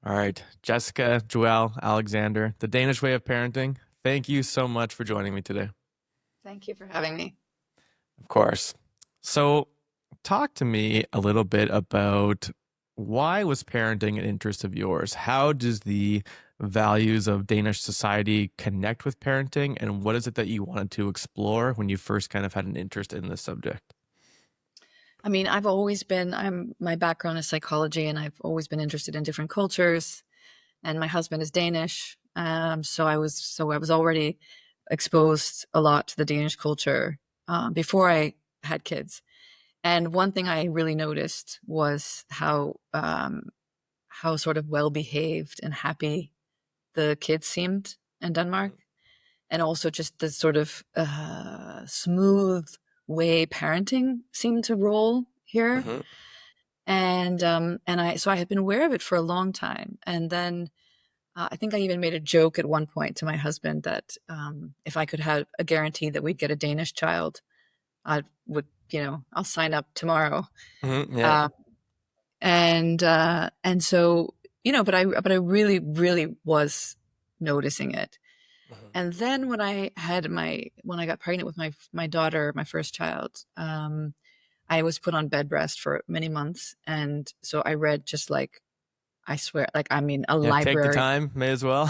All right, Jessica, Joelle, Alexander, the Danish way of parenting. Thank you so much for joining me today. Thank you for having me. Of course. So, talk to me a little bit about why was parenting an interest of yours? How does the values of Danish society connect with parenting, and what is it that you wanted to explore when you first kind of had an interest in this subject? I mean, my background is psychology and I've always been interested in different cultures. And my husband is Danish. So I was already exposed a lot to the Danish culture before I had kids. And one thing I really noticed was how sort of well behaved and happy the kids seemed in Denmark. And also just the sort of smooth way parenting seemed to roll here. Hmm. And I had been aware of it for a long time. And then I think I even made a joke at one point to my husband that if I could have a guarantee that we'd get a Danish child, I would, I'll sign up tomorrow. Hmm. Yeah. Uh, and so, but I really, really was noticing it. Hmm. And then when I got pregnant with my daughter, my first child, I was put on bed rest for many months, and so I read just like, I swear, like, I mean, a Yeah, take the library. time, may as well.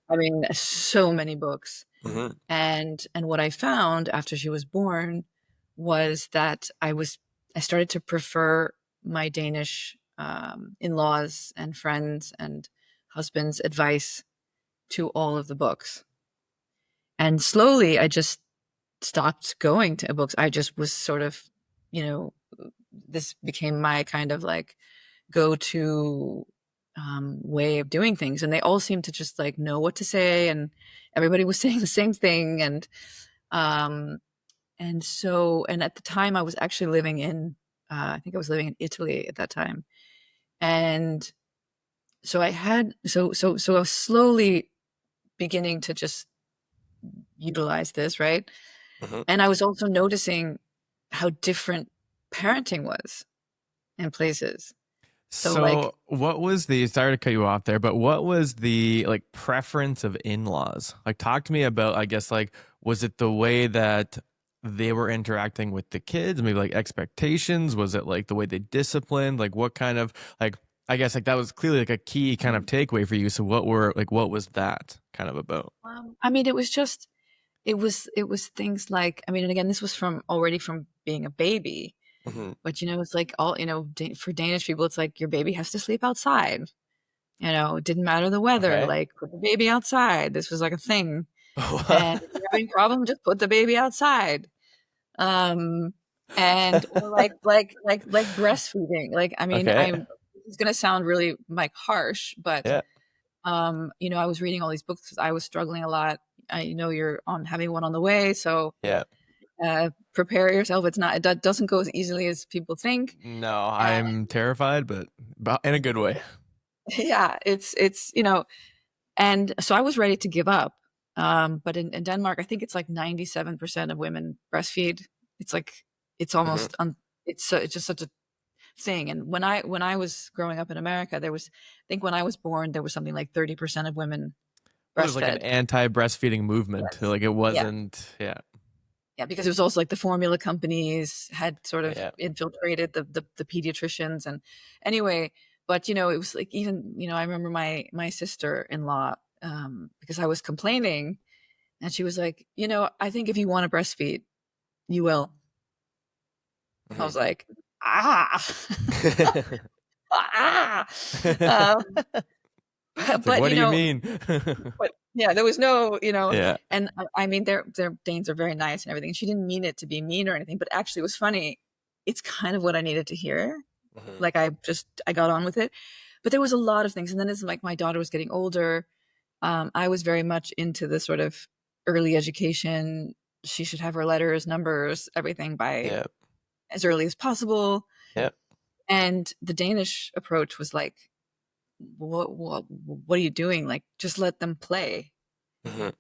I mean, so many books. Hmm. And what I found after she was born was that I started to prefer my Danish in-laws and friends and husband's advice to all of the books. And slowly I just stopped going to books. I just was sort of, you know, this became my kind of like go to way of doing things. And they all seemed to just like know what to say. And everybody was saying the same thing. Um, and at the time I was actually I think I was living in Italy at that time. And so I was slowly beginning to just utilize this, right? Hmm. And I was also noticing how different parenting was in places. So like, So, what was the, sorry to cut you off there, but what was the like preference of in-laws? Like, talk to me about, I guess, like, was it the way that they were interacting with the kids, maybe like expectations? Was it like the way they disciplined? Like, what kind of, like, I guess, like, that was clearly like a key kind of takeaway for you. So, what was that kind of about? I mean, it was things like, I mean, and again, this was from being a baby, Hmm. but it's like for Danish people, it's like your baby has to sleep outside. It didn't matter the weather, Okay. like put the baby outside. This was like a thing. And if you're having a problem, just put the baby outside. Um, and or like breastfeeding. Like, I mean, Okay. it's gonna sound really like harsh, but Yeah. I was reading all these books because I was struggling a lot. I know you're on having one on the way, so Yeah. prepare yourself. It doesn't go as easily as people think. No, Uh, I'm terrified, but in a good way. yeah, and so I was ready to give up. But in Denmark, I think it's like 97% of women breastfeed. It's like it's Hmm. almost it's just such a thing. And when I was growing up in America, I think when I was born, there was something like 30% of women Well, there's like an breastfed. anti-breastfeeding movement. Yes. Like it Yeah. wasn't, yeah, Yeah, because it was also like the formula companies had sort of yeah. infiltrated the pediatricians. And anyway, but it was like, even I remember my sister-in-law, because I was complaining, and she was like, I think if you want to breastfeed, you will. I Hmm. was like, ah, ah. um, It's like, but what do you mean? but yeah, there was no, Yeah. and I mean, their Danes are very nice and everything. She didn't mean it to be mean or anything, but actually, it was funny. It's kind of what I needed to hear. Hmm. Like, I got on with it, but there was a lot of things. And then as like my daughter was getting older, I was very much into the sort of early education. She should have her letters, numbers, everything by Yeah. as early as possible. Yeah. And the Danish approach was like, what are you doing? Like, just let them play. Hmm.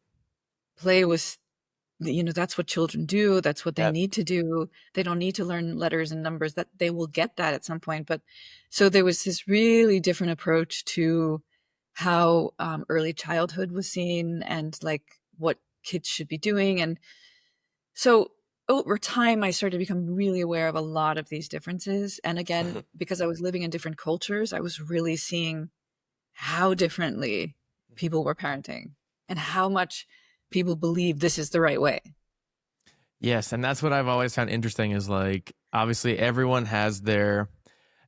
Play was that's what children do. That's what they Yeah. need to do. They don't need to learn letters and numbers, that they will get that at some point. But so there was this really different approach to how early childhood was seen and like what kids should be doing. And so over time, I started to become really aware of a lot of these differences. And again, Mhm. because I was living in different cultures, I was really seeing how differently people were parenting and how much people believe this is the right way. Yes, and that's what I've always found interesting is like obviously everyone has their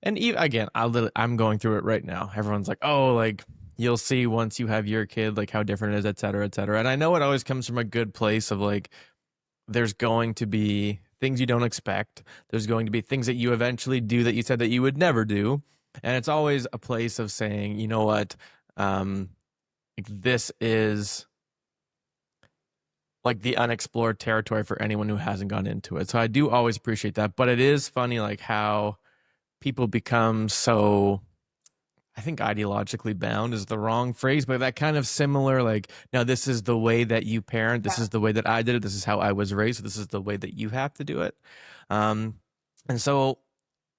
and even, again, I'm going through it right now. Everyone's like, "Oh, like you'll see once you have your kid like how different it is, et cetera, et cetera." And I know it always comes from a good place of like there's going to be things you don't expect. There's going to be things that you eventually do that you said that you would never do. And it's always a place of saying, you know what, um, like this is like the unexplored territory for anyone who hasn't gone into it. So I do always appreciate that. But it is funny like how people become so I think ideologically bound is the wrong phrase, but that kind of similar, like, now this is the way that you parent, this is the way that I did it, this is how I was raised, so this is the way that you have to do it. Um, and so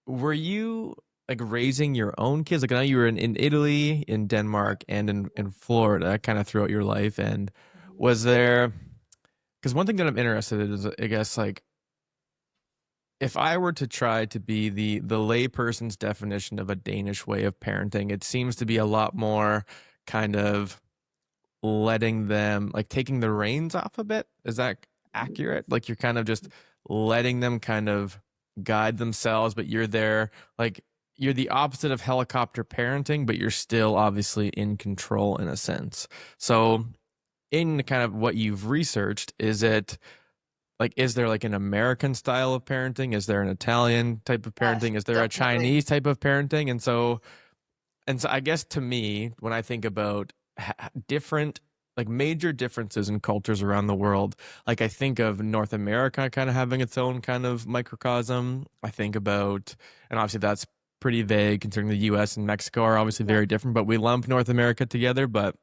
were you like raising your own kids? Like I know you were in Italy, in Denmark, and in Florida kind of throughout your life. And was there, because one thing that I'm interested in is, I guess, like if I were to try to be the layperson's definition of a Danish way of parenting, it seems to be a lot more kind of letting them like taking the reins off a bit. Is that accurate? Like you're kind of just letting them kind of guide themselves, but you're there like you're the opposite of helicopter parenting, but you're still obviously in control in a sense. So in kind of what you've researched, is it like is there like an American style of parenting? Is there an Italian type of Yes, parenting? Is there a definitely. Chinese type of parenting? And so I guess to me, when I think about different like major differences in cultures around the world, like I think of North America kind of having its own kind of microcosm. I think about, and obviously that's pretty vague considering the US and Mexico are obviously Yeah. very different, but we lump North America together. But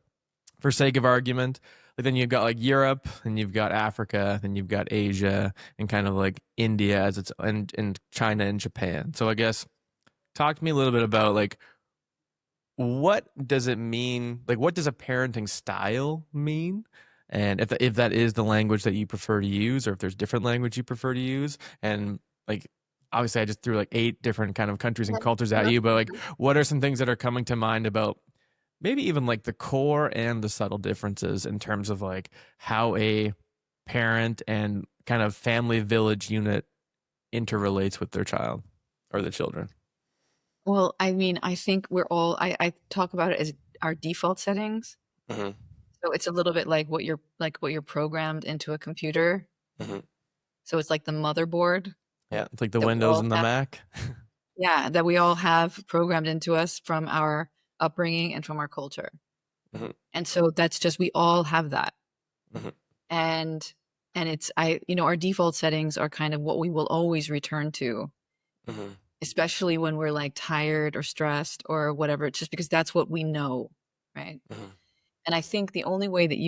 for sake of argument, but then you've got like Europe, and you've got Africa, then you've got Asia, and kind of like India as its and China and Japan. So I guess talk to me a little bit about like what does it mean? Like what does a parenting style mean? And if that is the language that you prefer to use, or if there's different language you prefer to use, and like obviously I just threw like 8 different kind of countries and cultures at you, but like what are some things that are coming to mind about maybe even like the core and the subtle differences in terms of like how a parent and kind of family village unit interrelates with their child or the children. Well, I mean, I think I talk about it as our default settings. Hmm. So it's a little bit like what you're programmed into a computer. Hmm. So it's like the motherboard Yeah, it's like the that we Windows all and the have, Mac. yeah, that we all have programmed into us from our upbringing and from our culture. Hmm. And so that's just we all have that. Hmm. And it's our default settings are kind of what we will always return to, Hmm. especially when we're like tired or stressed or whatever, just because that's what we know, right? Hmm. And I think the only way that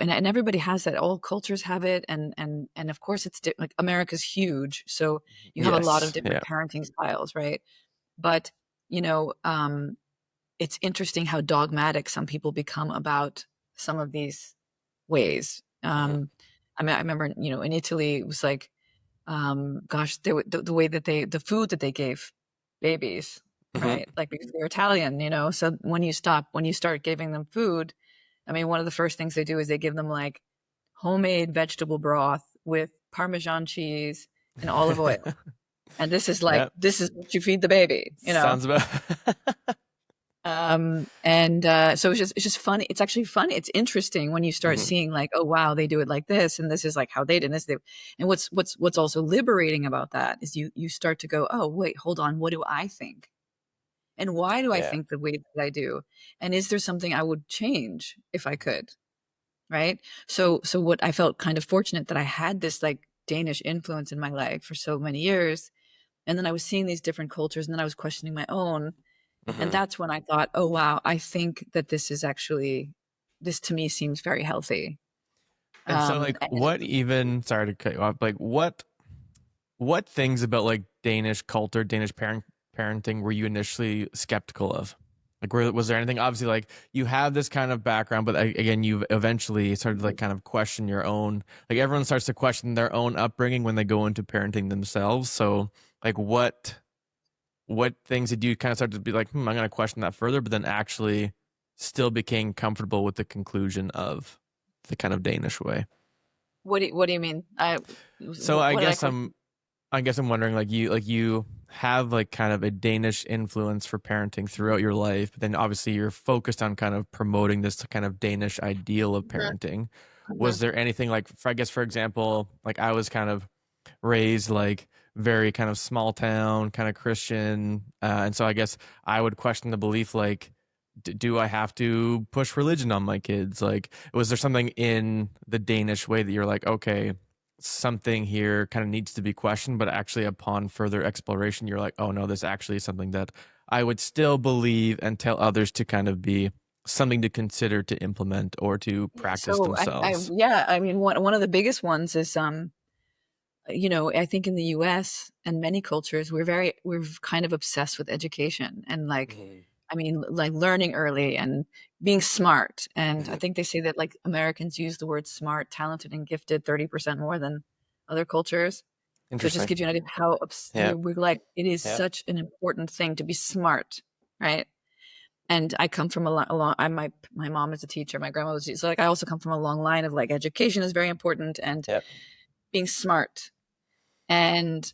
and everybody has that, all cultures have it, and of course like America's huge, so you have a lot of Yes. different Yeah. parenting styles, right? But you know, it's interesting how dogmatic some people become about some of these ways. Hmm. I mean, I remember, in Italy, it was like, gosh, the way that the food that they gave babies, Hmm. right? Like because they're Italian, so when you start giving them food, I mean, one of the first things they do is they give them like homemade vegetable broth with Parmesan cheese and olive oil. And Yeah. this is what you feed the baby. Sounds about. So it's just funny. It's actually funny. It's interesting when you start Hmm. seeing like, oh wow, they do it like this, and this is like how they did this. And what's also liberating about that is you start to go, oh wait, hold on, what do I think? And why do I Yeah. think the way that I do? And is there something I would change if I could? Right? So what I felt kind of fortunate that I had this like Danish influence in my life for so many years, and then I was seeing these different cultures, and then I was questioning my own, and Hmm. that's when I thought, oh wow, I think that this to me seems very healthy. And so like And what even, sorry to cut you off, like what things about like Danish culture, Danish parenting were you initially skeptical of? Like, was there anything? Obviously, like you have this kind of background, but again, you've eventually started to like kind of question your own. Like everyone starts to question their own upbringing when they go into parenting themselves. So, like, what things did you kind of start to be like, I'm going to question that further, but then actually still became comfortable with the conclusion of the kind of Danish way? what do you mean? So What did I question? I guess I'm wondering like you have like kind of a Danish influence for parenting throughout your life, but then obviously you're focused on kind of promoting this kind of Danish ideal of Mhm, parenting. Was mhm. there anything like I guess for example, like I was kind of raised like very kind of small town, kind of Christian, and so I guess I would question the belief like do I have to push religion on my kids? Like, was there something in the Danish way that you're like, okay, something here kind of needs to be questioned, but actually upon further exploration, you're like, oh no, this actually is something that I would still believe and tell others to kind of be something to consider to implement or to Yeah, practice so themselves. yeah, I mean, one of the biggest ones is I think in the US and many cultures, we're kind of obsessed with education and like, Mhm, I mean, like learning early and being smart. And I mhm. think they say that like Americans use the word smart, talented, and gifted 30% more than other cultures. So it just Interesting. gives you an idea of how Yeah, we're like, it is yeah. such an important thing to be smart, right? And I come from a long, my mom is a teacher, my grandma was, so like I also come from a long line of like education is very important and Yep. being smart. And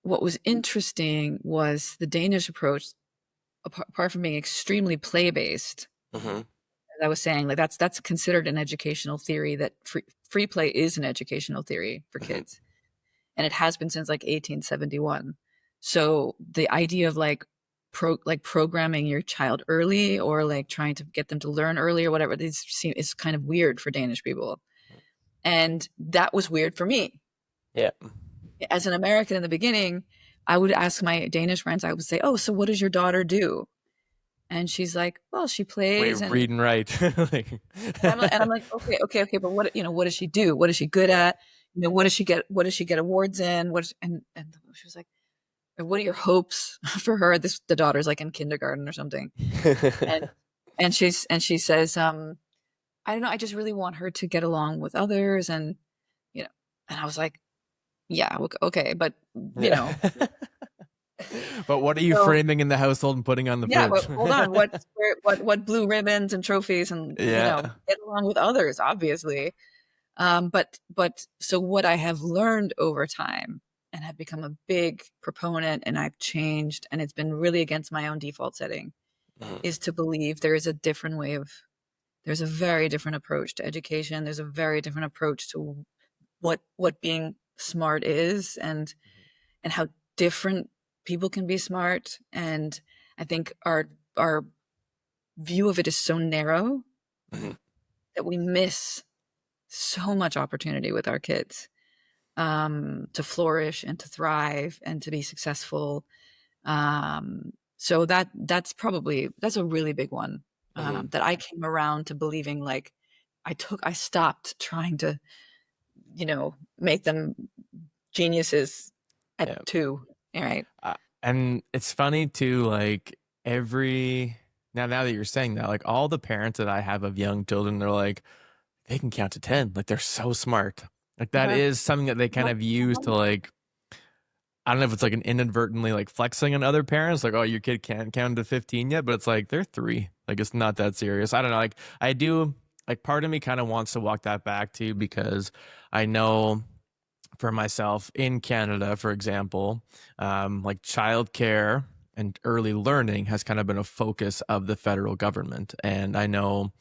what was interesting was the Danish approach, apart from being extremely play based, Mhm, as I was saying, like that's considered an educational theory that free play is an educational theory for mhm, kids, and it has been since like 1871. So the idea of like programming your child early or like trying to get them to learn early or whatever, this seem is kind of weird for Danish people, and that was weird for me yep. as an American in the beginning. I would ask my Danish friends, I would say, "Oh, so what does your daughter do?" And she's like, "Well, she Wait, plays." read and write. Like, And I'm like, "Okay, okay, okay, but what does she do? What is she good Yeah. at? What does she get awards in? And she was like, what are your hopes for her?" The daughter's like in kindergarten or something. And she says, "I don't know, I just really want her to get along with others and you know." And I was like, "Yeah, okay, but you Yeah. know." but what are you So framing in the household and putting on the yeah, fridge? but hold on, what blue ribbons and trophies and Yeah. get along with others, obviously. But so what I have learned over time and have become a big proponent and I've changed and it's been really against my own default setting Mhm, is to believe there is a different way of there's a very different approach to education. There's a very different approach to what being smart is and how different people can be smart. And I think our view of it is so narrow mhm, that we miss so much opportunity with our kids to flourish and to thrive and to be successful. So that's a really big one mhm. that I came around to believing. Like I stopped trying to make them geniuses at Yeah. 2. All right. And it's funny too, like every now that you're saying that, like all the parents that I have of young children, they're like, they can count to 10. Like they're so smart. Like that Uh-huh. is something that they kind of use to like, I don't know if it's like an inadvertently like flexing on other parents, like, oh, your kid can't count to 15 yet, but it's like they're 3. Like it's not that serious. I don't know. Like I do, like part of me kind of wants to walk that back too, because I know for myself in Canada, for example, like childcare and early learning has kind of been a focus of the federal government. And I know,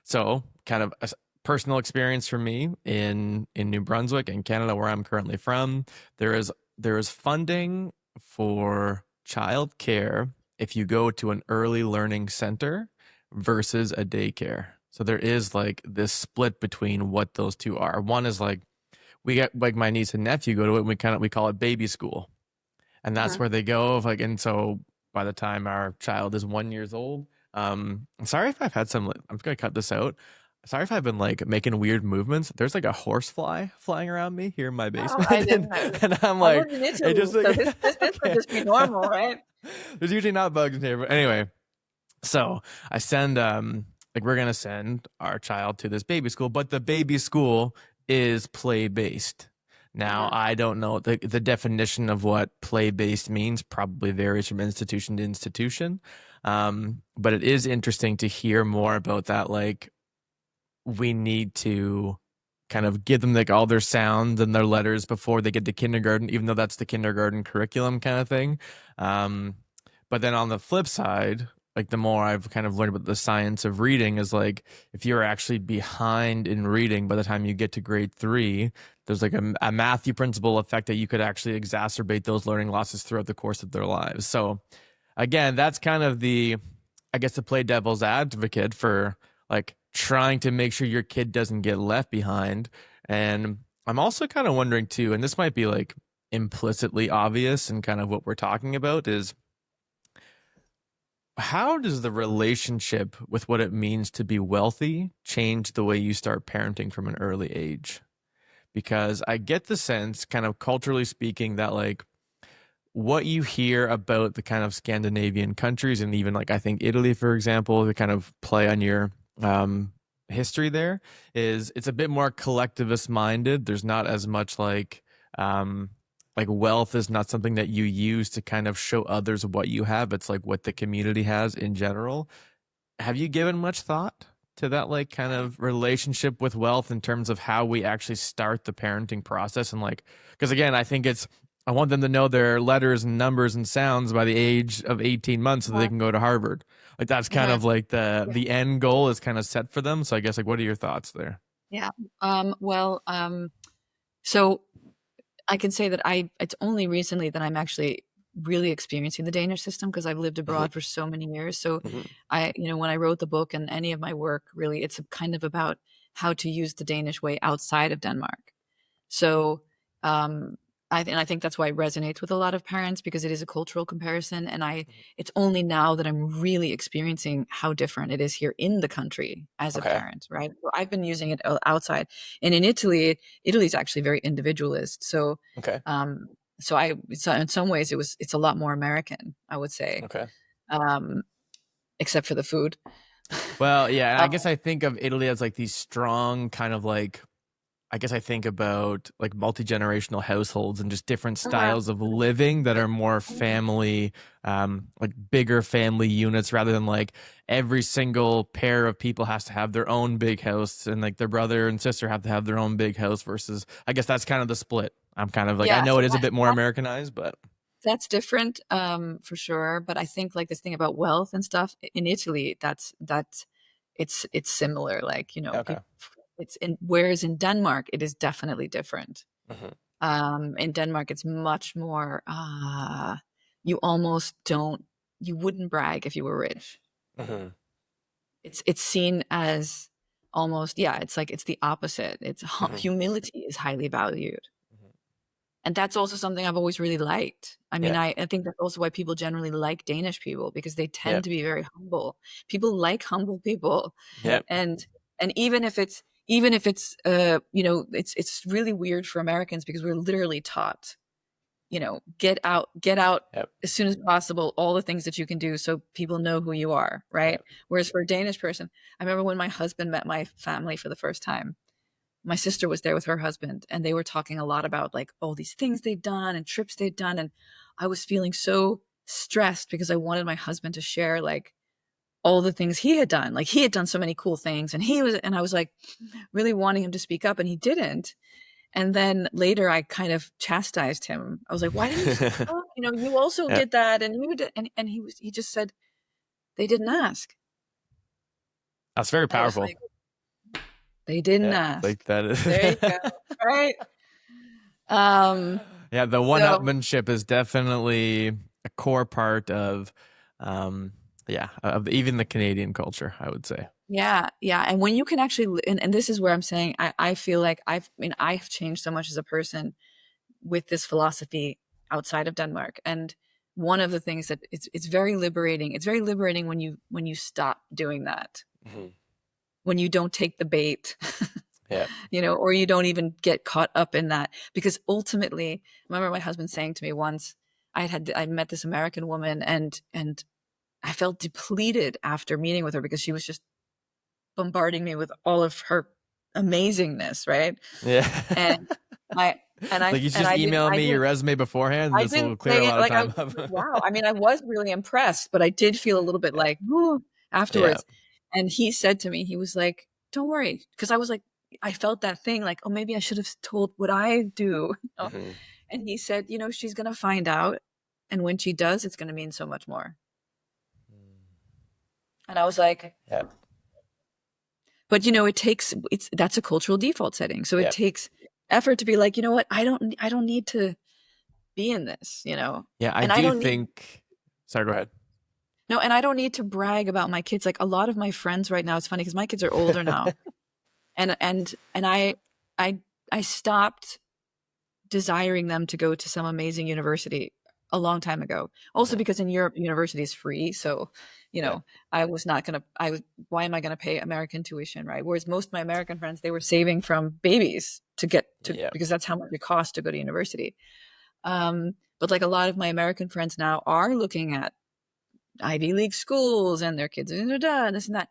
so kind of a personal experience for me in New Brunswick in Canada, where I'm currently from, there is funding for childcare if you go to an early learning center versus a daycare. So there is like this split between what those two are. One is like we get like my niece and nephew go to it and we call it baby school, and that's Mhm. where they go like, and so by the time our child is 1 years old, I'm sorry if I've had some, I'm just gonna cut this out. Sorry if I've been like making weird movements. There's like a horsefly flying around me here in my Oh, I basement, didn't know. and I'm I like, lived in it Italy, just like so this would okay. just be normal, right? There's usually not bugs in here, but anyway. So I send like we're gonna send our child to this baby school, but the baby school is play based. Now Yeah. I don't know the definition of what play based means. Probably varies from institution to institution, but it is interesting to hear more about that. Like we need to kind of give them like all their sounds and their letters before they get to kindergarten, even though that's the kindergarten curriculum kind of thing. Um, but then on the flip side, like the more I've kind of learned about the science of reading is like if you're actually behind in reading by the time you get to grade three, there's like a Matthew principle effect that you could actually exacerbate those learning losses throughout the course of their lives. So again, that's kind of the, I guess, to play devil's advocate for like trying to make sure your kid doesn't get left behind. And I'm also kind of wondering too, and this might be like implicitly obvious and kind of what we're talking about is how does the relationship with what it means to be wealthy change the way you start parenting from an early age? Because I get the sense, kind of culturally speaking, that like what you hear about the kind of Scandinavian countries and even like I think Italy, for example, to kind of play on your um, history there is it's a bit more collectivist minded. There's not as much like wealth is not something that you use to kind of show others what you have. It's like what the community has in general. Have you given much thought to that like kind of relationship with wealth in terms of how we actually start the parenting process and like because again I think it's I want them to know their letters and numbers and sounds by the age of 18 months so they Uh-huh. can go to Harvard. Like that's kind Uh-huh. of like the Yeah. the end goal is kind of set for them. So I guess like what are your thoughts there? Yeah. Well, so I can say that it's only recently that I'm actually really experiencing the Danish system because I've lived Mhm, abroad for so many years. So mhm. when I wrote the book and any of my work, really, it's kind of about how to use the Danish way outside of Denmark. So, um, I think that's why it resonates with a lot of parents because it is a cultural comparison, and it's only now that I'm really experiencing how different it is here in the country as a Okay. parent, right? So I've been using it outside, and in Italy, Italy's actually very individualist. So, Okay. um, so in some ways, it's a lot more American, I would say, Okay. um, except for the food. Well, yeah, and I Um, guess I think of Italy as like these strong kind of like I guess I think about like multi-generational households and just different uh-huh. styles of living that are more family, like bigger family units rather than like every single pair of people has to have their own big house and like their brother and sister have to have their own big house versus I guess that's kind of the split. I'm kind of like I Yeah, know so it is a bit more Americanized, but that's different, for sure. But I think like this thing about wealth and stuff in Italy, that's it's similar. Like, okay. it's in whereas in Denmark, it is definitely different. Hmm. In Denmark, it's much more. You almost don't. You wouldn't brag if you were rich. Hmm. It's seen as almost, yeah. It's like it's the opposite. Hmm. Humility is highly valued. And that's also something I've always really liked. I mean, Yeah. I think that's also why people generally like Danish people because they tend Yep. to be very humble. People like humble people. Yep. And even if it's it's really weird for Americans because we're literally taught, get out Yep. as soon as possible all the things that you can do so people know who you are, right? Yep. Whereas for a Danish person, I remember when my husband met my family for the first time, my sister was there with her husband and they were talking a lot about like all these things they'd done and trips they'd done, and I was feeling so stressed because I wanted my husband to share like all the things he had done. Like he had done so many cool things and I was like really wanting him to speak up and he didn't. And then later I kind of chastised him. I was like, why didn't you speak up? You also Yep. did that and you did, and he just said they didn't ask. That's very And I was powerful. like, they didn't Yeah. ask. Like that is There you go. Right. Um yeah, the so one-upmanship is definitely a core part of, um, yeah, of even the Canadian culture, I would say. Yeah, yeah, and when you can actually and this is where I'm saying I feel like I've changed so much as a person with this philosophy outside of Denmark, and one of the things that it's very liberating. It's very liberating when you stop doing that. Mhm. when you don't take the bait, Yeah. or you don't even get caught up in that. Because ultimately, I remember my husband saying to me once, I met this American woman, and I felt depleted after meeting with her because she was just bombarding me with all of her amazingness, right? Yeah. And I Like, you should just email me your resume beforehand, and I this will didn't clear a say it lot of like I time was up. like, wow. I mean, I was really impressed, but I did feel a little bit Yeah. like, "Ooh," Yeah. afterwards. And he said to me, he was like, "Don't worry," because I was like, I felt that thing like, "Oh, maybe I should have told what I do." Hmm. And he said, "She's gonna find out, and when she does, it's gonna mean so much more." And I was like, Yeah. but that's a cultural default setting. So it Yeah. takes effort to be like, you know what? I don't need to be in this, Yeah. I and I do don't need think. Sorry, go no, and I don't need to brag about my kids. Like a lot of my friends right now, it's funny because my kids are older ahead. now, and I I stopped desiring them to go to some amazing university a long time ago. Also Mhm. because in Europe, university is free, so Yeah. I was not gonna. Why am I gonna pay American tuition, right? Whereas most of my American friends, they were saving from babies to get to Yeah. because that's how much it costs to go to university. But like a lot of my American friends now are looking at Ivy League schools and their kids and this and that.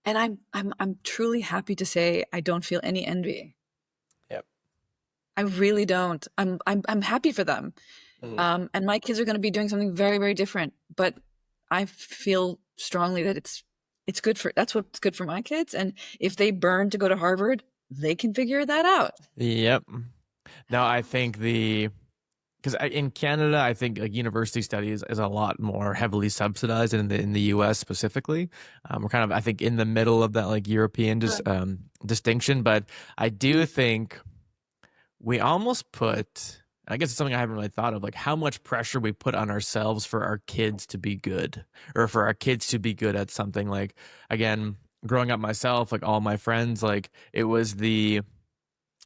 And I'm truly happy to say I don't feel any envy. Yep. I really don't. I'm happy for them. Mhm. And my kids are going to be doing something very, very different. But I feel strongly that that's what's good for my kids. And if they burn to go to Harvard, they can figure that out. Yep. Now, I think because in Canada, I think like university studies is a lot more heavily subsidized in the U.S. specifically. We're kind of, I think, in the middle of that like European distinction, but I do think we almost put. I guess it's something I haven't really thought of, like how much pressure we put on ourselves for our kids to be good, or for our kids to be good at something. Like, again, growing up myself, like all my friends, like it was the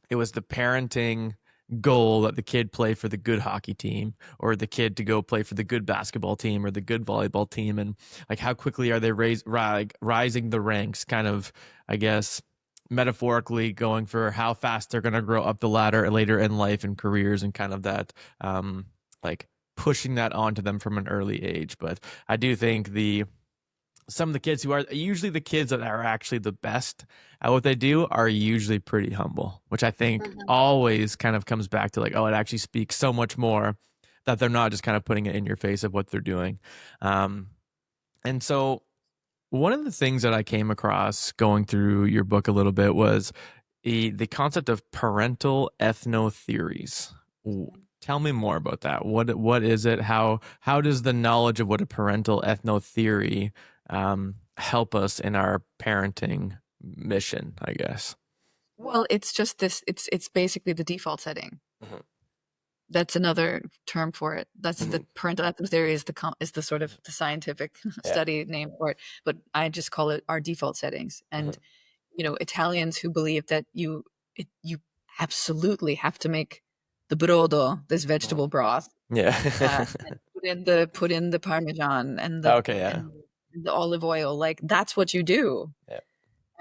parenting goal that the kid play for the good hockey team, or the kid to go play for the good basketball team or the good volleyball team. And like how quickly are they rising the ranks, kind of, I guess, metaphorically going for how fast they're going to grow up the ladder later in life and careers, and kind of that like pushing that onto them from an early age. But I do think some of the kids who are usually the kids that are actually the best at what they do are usually pretty humble, which I think always kind of comes back to like, oh, it actually speaks so much more that they're not just kind of putting it in your face of what they're doing. Um, and so one of the things that I came across going through your book a little bit was the concept of parental ethnotheories. Tell me more about that. What is it? How does the knowledge of what a parental ethnotheory help us in our parenting mission, I guess? Well, it's just this. It's basically the default setting. Mhm. That's another term for it. That's the Mhm. parental ethnic theory is the sort of the scientific Yeah. study name for it, but I just call it our default settings. And Mhm. Italians who believe that you absolutely have to make the brodo, this Mhm. vegetable broth, Yeah. and put in the parmesan and the Okay. Yeah. and the olive oil. Like that's what you do. Yeah.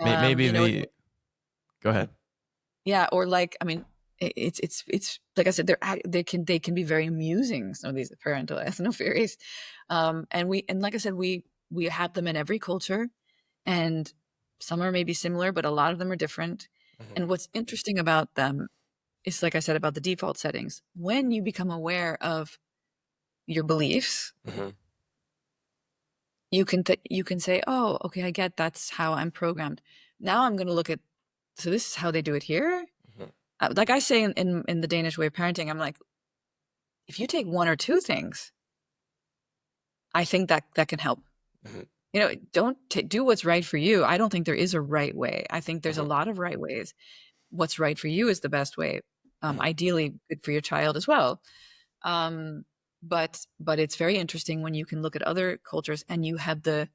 Um, Maybe you know, go ahead. Yeah, or like, I mean, it's like I said, they can be very amusing. Some of these parental ethnotheories, and like I said, we have them in every culture, and some are maybe similar, but a lot of them are different. Mhm. And what's interesting about them is, like I said, about the default settings. When you become aware of your beliefs, Mhm. you can say, oh, okay, I get that's how I'm programmed. Now I'm going to look at, so this is how they do it here. Mhm. Like I say in the Danish way of parenting, I'm like, if you take one or two things, I think that can help. Mhm. Don't do what's right for you. I don't think there is a right way. I think there's a Mhm. lot of right ways. What's right for you is the best way. Mhm. Ideally, good for your child as well. Um, but it's very interesting when you can look at other cultures and you have the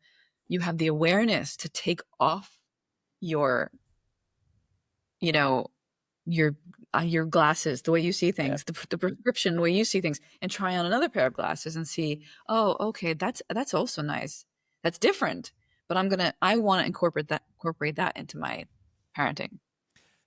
awareness to take off your you know your glasses, the way you see Yeah. things, the prescription, the way you see things, and try on another pair of glasses and see, oh, okay, that's also nice. That's different, but I want to incorporate that into my parenting.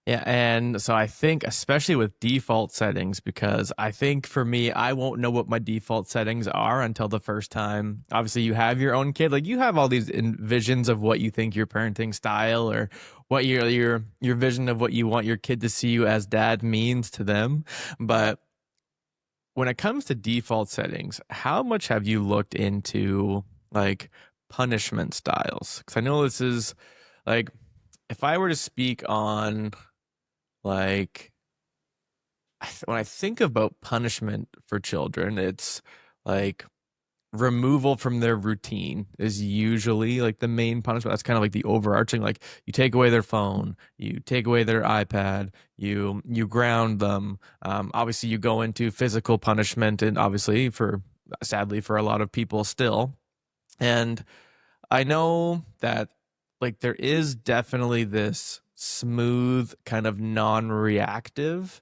Yeah, and so I think especially with default settings, because I think for me, I won't know what my default settings are until the first time. Obviously, you have your own kid, like you have all these visions of what you think your parenting style or what your vision of what you want your kid to see you as dad means to them. But when it comes to default settings, how much have you looked into like punishment styles? Because I know this is like if I were to speak on like when I think about punishment for children, it's like removal from their routine is usually like the main punishment. That's kind of like the overarching, like you take away their phone, you take away their iPad, you ground them. Obviously, you go into physical punishment, and obviously, for sadly for a lot of people still. And I know that like there is definitely this smooth kind of non-reactive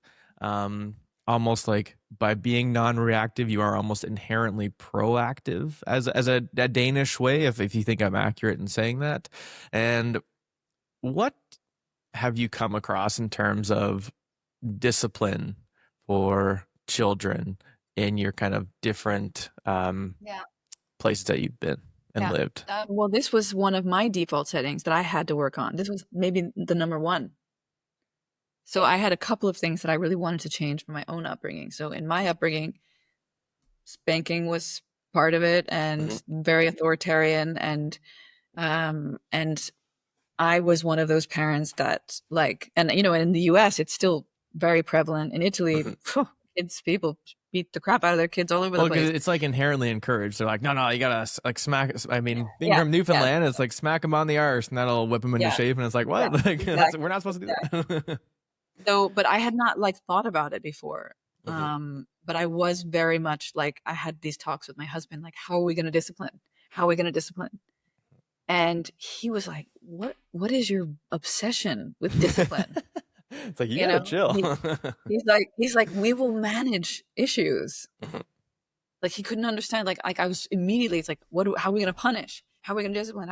almost like by being non-reactive you are almost inherently proactive as a Danish way if you think I'm accurate in saying that. And what have you come across in terms of discipline for children in your kind of different Yeah. places that you've been and Yeah. lived? Well, this was one of my default settings that I had to work on. This was maybe the number one. So I had a couple of things that I really wanted to change for my own upbringing. So in my upbringing, spanking was part of it Hmm. and very authoritarian, and I was one of those parents that like, and in the US it's still very prevalent. In Italy, Hmm. people beat the crap out of their kids all over the Well, because place. it's like inherently encouraged. They're like, no, no, you gotta like smack. I mean, being Yeah, from yeah, Newfoundland, it's like smack them on the arse, and that'll whip them into yeah, shape. And it's like, yeah, what? Like, we're exactly, not supposed to do exactly. that. So, but I had not like thought about it before. Hmm. But I was very much like I had these talks with my husband, like, how are we going to discipline? How are we going to discipline? And he was like, What is your obsession with discipline? It's like you You gotta know, chill. he's like, we will manage issues. Mhm. Like he couldn't understand. Like I was immediately, it's like, how are we going to punish? How are we going to discipline?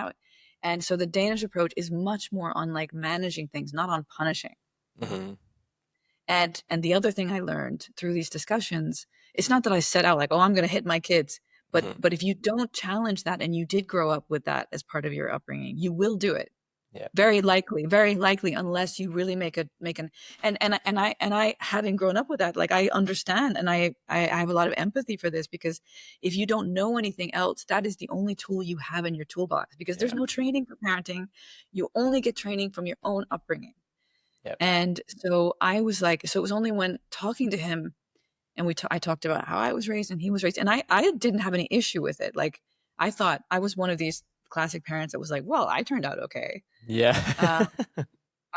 And so the Danish approach is much more on like managing things, not on punishing. Mhm. And the other thing I learned through these discussions, it's not that I set out like, oh, I'm going to hit my kids, but Mhm. but if you don't challenge that and you did grow up with that as part of your upbringing, you will do it. Yeah. Very likely, unless you really make an and I having grown up with that, like I understand, and I have a lot of empathy for this, because if you don't know anything else, that is the only tool you have in your toolbox, because there's Yeah. no training for parenting. You only get training from your own upbringing. Yeah. And so I was like, so it was only when talking to him, and I talked about how I was raised and he was raised, and I didn't have any issue with it. Like I thought I was one of these classic parents that was like, well, I turned out okay. Yeah. Uh,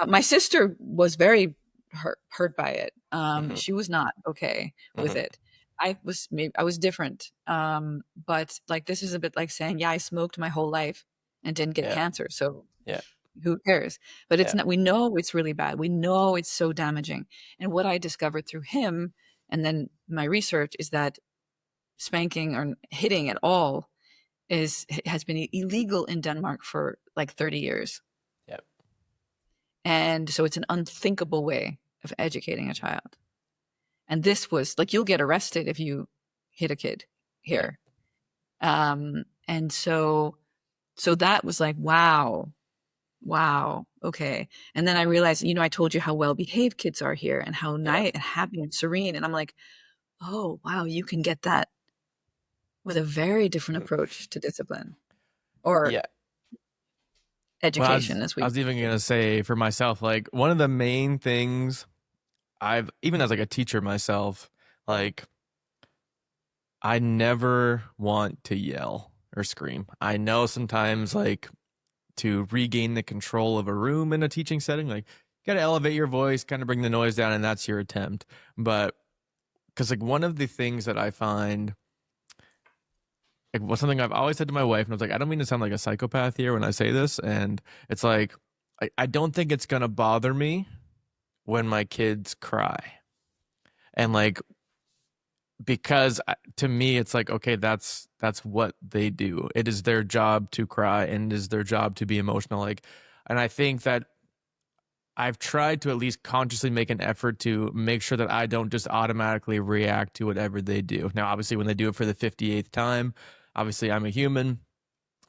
my sister was very hurt by it. Mhm. She was not okay with Mhm. it. I was different. But like this is a bit like saying, yeah, I smoked my whole life and didn't get Yeah. cancer, so Yeah. who cares? But it's Yeah. not. We know it's really bad. We know it's so damaging. And what I discovered through him, and then my research, is that spanking or hitting at all has been illegal in Denmark for like 30 years. Yeah. And so it's an unthinkable way of educating a child. And this was like, you'll get arrested if you hit a kid Yeah. here. And so that was like, wow, okay. And then I realized, I told you how well behaved kids are here and how Yeah. nice and happy and serene. And I'm like, oh, wow, you can get that with a very different Mhm. approach to discipline or Yeah. Well, education, as I we was even gonna say for myself, like one of the main things I've even as like a teacher myself, like I never want to yell or scream. I know sometimes like to regain the control of a room in a teaching setting, like you got to elevate your voice, kind of bring the noise down, and that's your attempt. But because like one of the things that I find like was something I've always said to my wife, and I was like, I don't mean to sound like a psychopath here when I say this, and it's like I don't think it's gonna bother me when my kids cry. And like because to me it's like, okay, that's what they do. It is their job to cry, and it is their job to be emotional. Like, and I think that I've tried to at least consciously make an effort to make sure that I don't just automatically react to whatever they do. Now, obviously, when they do it for the 58th time, obviously I'm a human.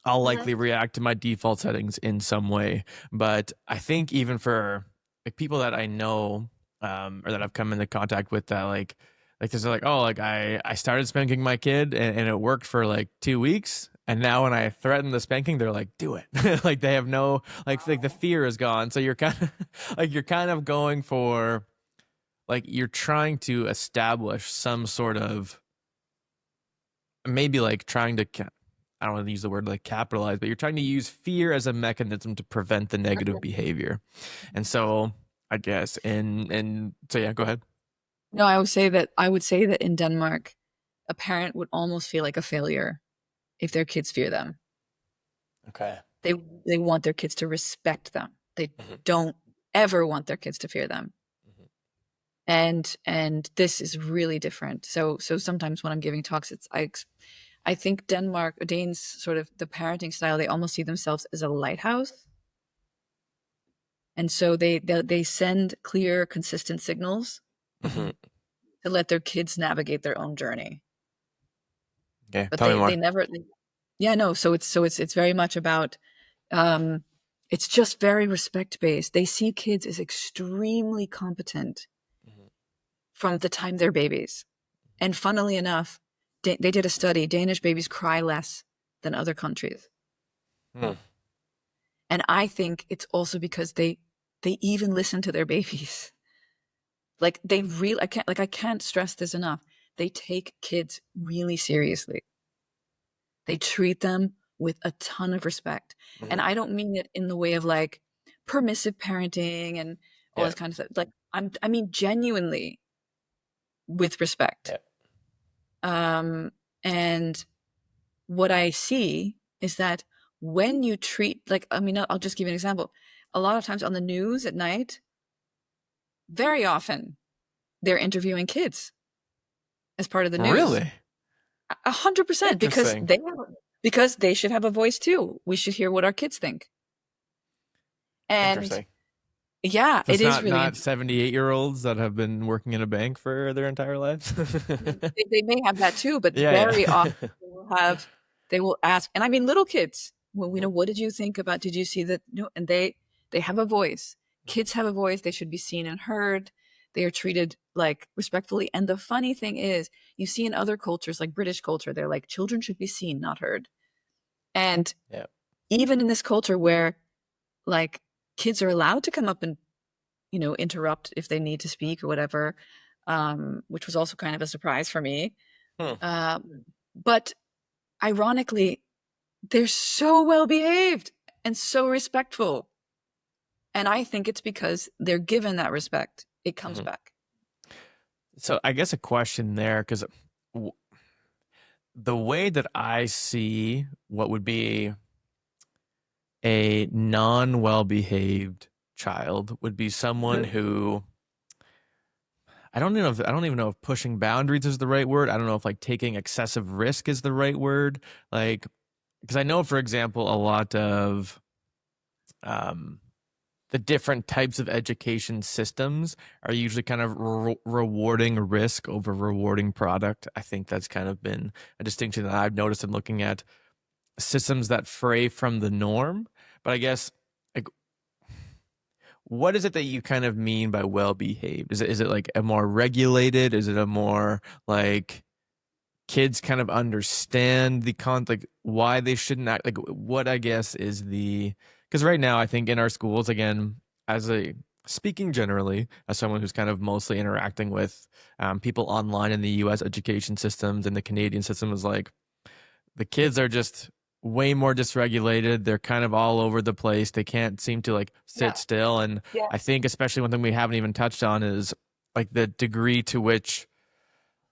I'll Mhm. likely react to my default settings in some way. But I think even for like people that I know, or that I've come into contact with, that like they're like, oh, like I started spanking my kid, and it worked for like 2 weeks. And now when I threaten the spanking, they're like, do it. Like they have no like the fear is gone. So you're kind of like you're kind of going for like you're trying to establish some sort of, maybe like trying to I don't want to use the word like capitalize, but you're trying to use fear as a mechanism to prevent the negative behavior. And so I guess and so yeah, go ahead. No, I would say that in Denmark, a parent would almost feel like a failure if their kids fear them. Okay. They they want their kids to respect them. They Mhm, don't ever want their kids to fear them. mhm, And this is really different. So sometimes when I'm giving talks, I think Danes sort of the parenting style, they almost see themselves as a lighthouse. And so they send clear, consistent signals mhm. to let their kids navigate their own journey. Okay, But tell me they more. never yeah, no, it's very much about um it's just very respect based. They see kids as extremely competent Mhm, from the time they're babies. And funnily enough, they did a study. Danish babies cry less than other countries. mhm, And I think it's also because they even listen to their babies. Like they really I can't stress this enough. They take kids really seriously. They treat them with a ton of respect. And mhm. I don't mean it in the way of like permissive parenting and all Yeah, this kind of stuff. Like I mean genuinely with respect. yeah. Um and what I see is that when you treat, like, I mean, I'll just give you an example. A lot of times on the news at night, very often they're interviewing kids as part of the news. Really 100% interesting. because they should have a voice too. We should hear what our kids think. And Interesting. yeah, So it it's is really not interesting. 78-year-olds that have been working in a bank for their entire lives. They may have that too, but Yeah, very often yeah. they will ask, and I mean little kids. Well, Mhm, what did you think about? Did you see that? No, and they have a voice. mhm. Kids have a voice. They should be seen and heard. They are treated like respectfully. And the funny thing is, you see in other cultures, like British culture, they're like children should be seen, not heard. And Yeah, even in this culture where like kids are allowed to come up and interrupt if they need to speak or whatever, which was also kind of a surprise for me. hmm. But ironically, they're so well behaved and so respectful. And I think it's because they're given that respect. It comes Mhm. back. So I guess a question there, because the way that I see what would be a non well behaved child would be someone Mhm. who I don't even know if pushing boundaries is the right word. I don't know if like taking excessive risk is the right word. Like, because I know, for example, a lot of um the different types of education systems are usually kind of rewarding risk over rewarding product. I think that's kind of been a distinction that I've noticed in looking at systems that fray from the norm. But I guess like what is it that you kind of mean by well behaved? Is it like a more regulated? Is it a more like kids kind of understand the like why they shouldn't act, like what I guess is the, because right now I think in our schools, again, as a speaking generally as someone who's kind of mostly interacting with people online in the US education systems and the Canadian system, is like the kids are just way more dysregulated. They're kind of all over the place. They can't seem to like sit Yeah. still. And Yeah. I think especially one thing we haven't even touched on is like the degree to which,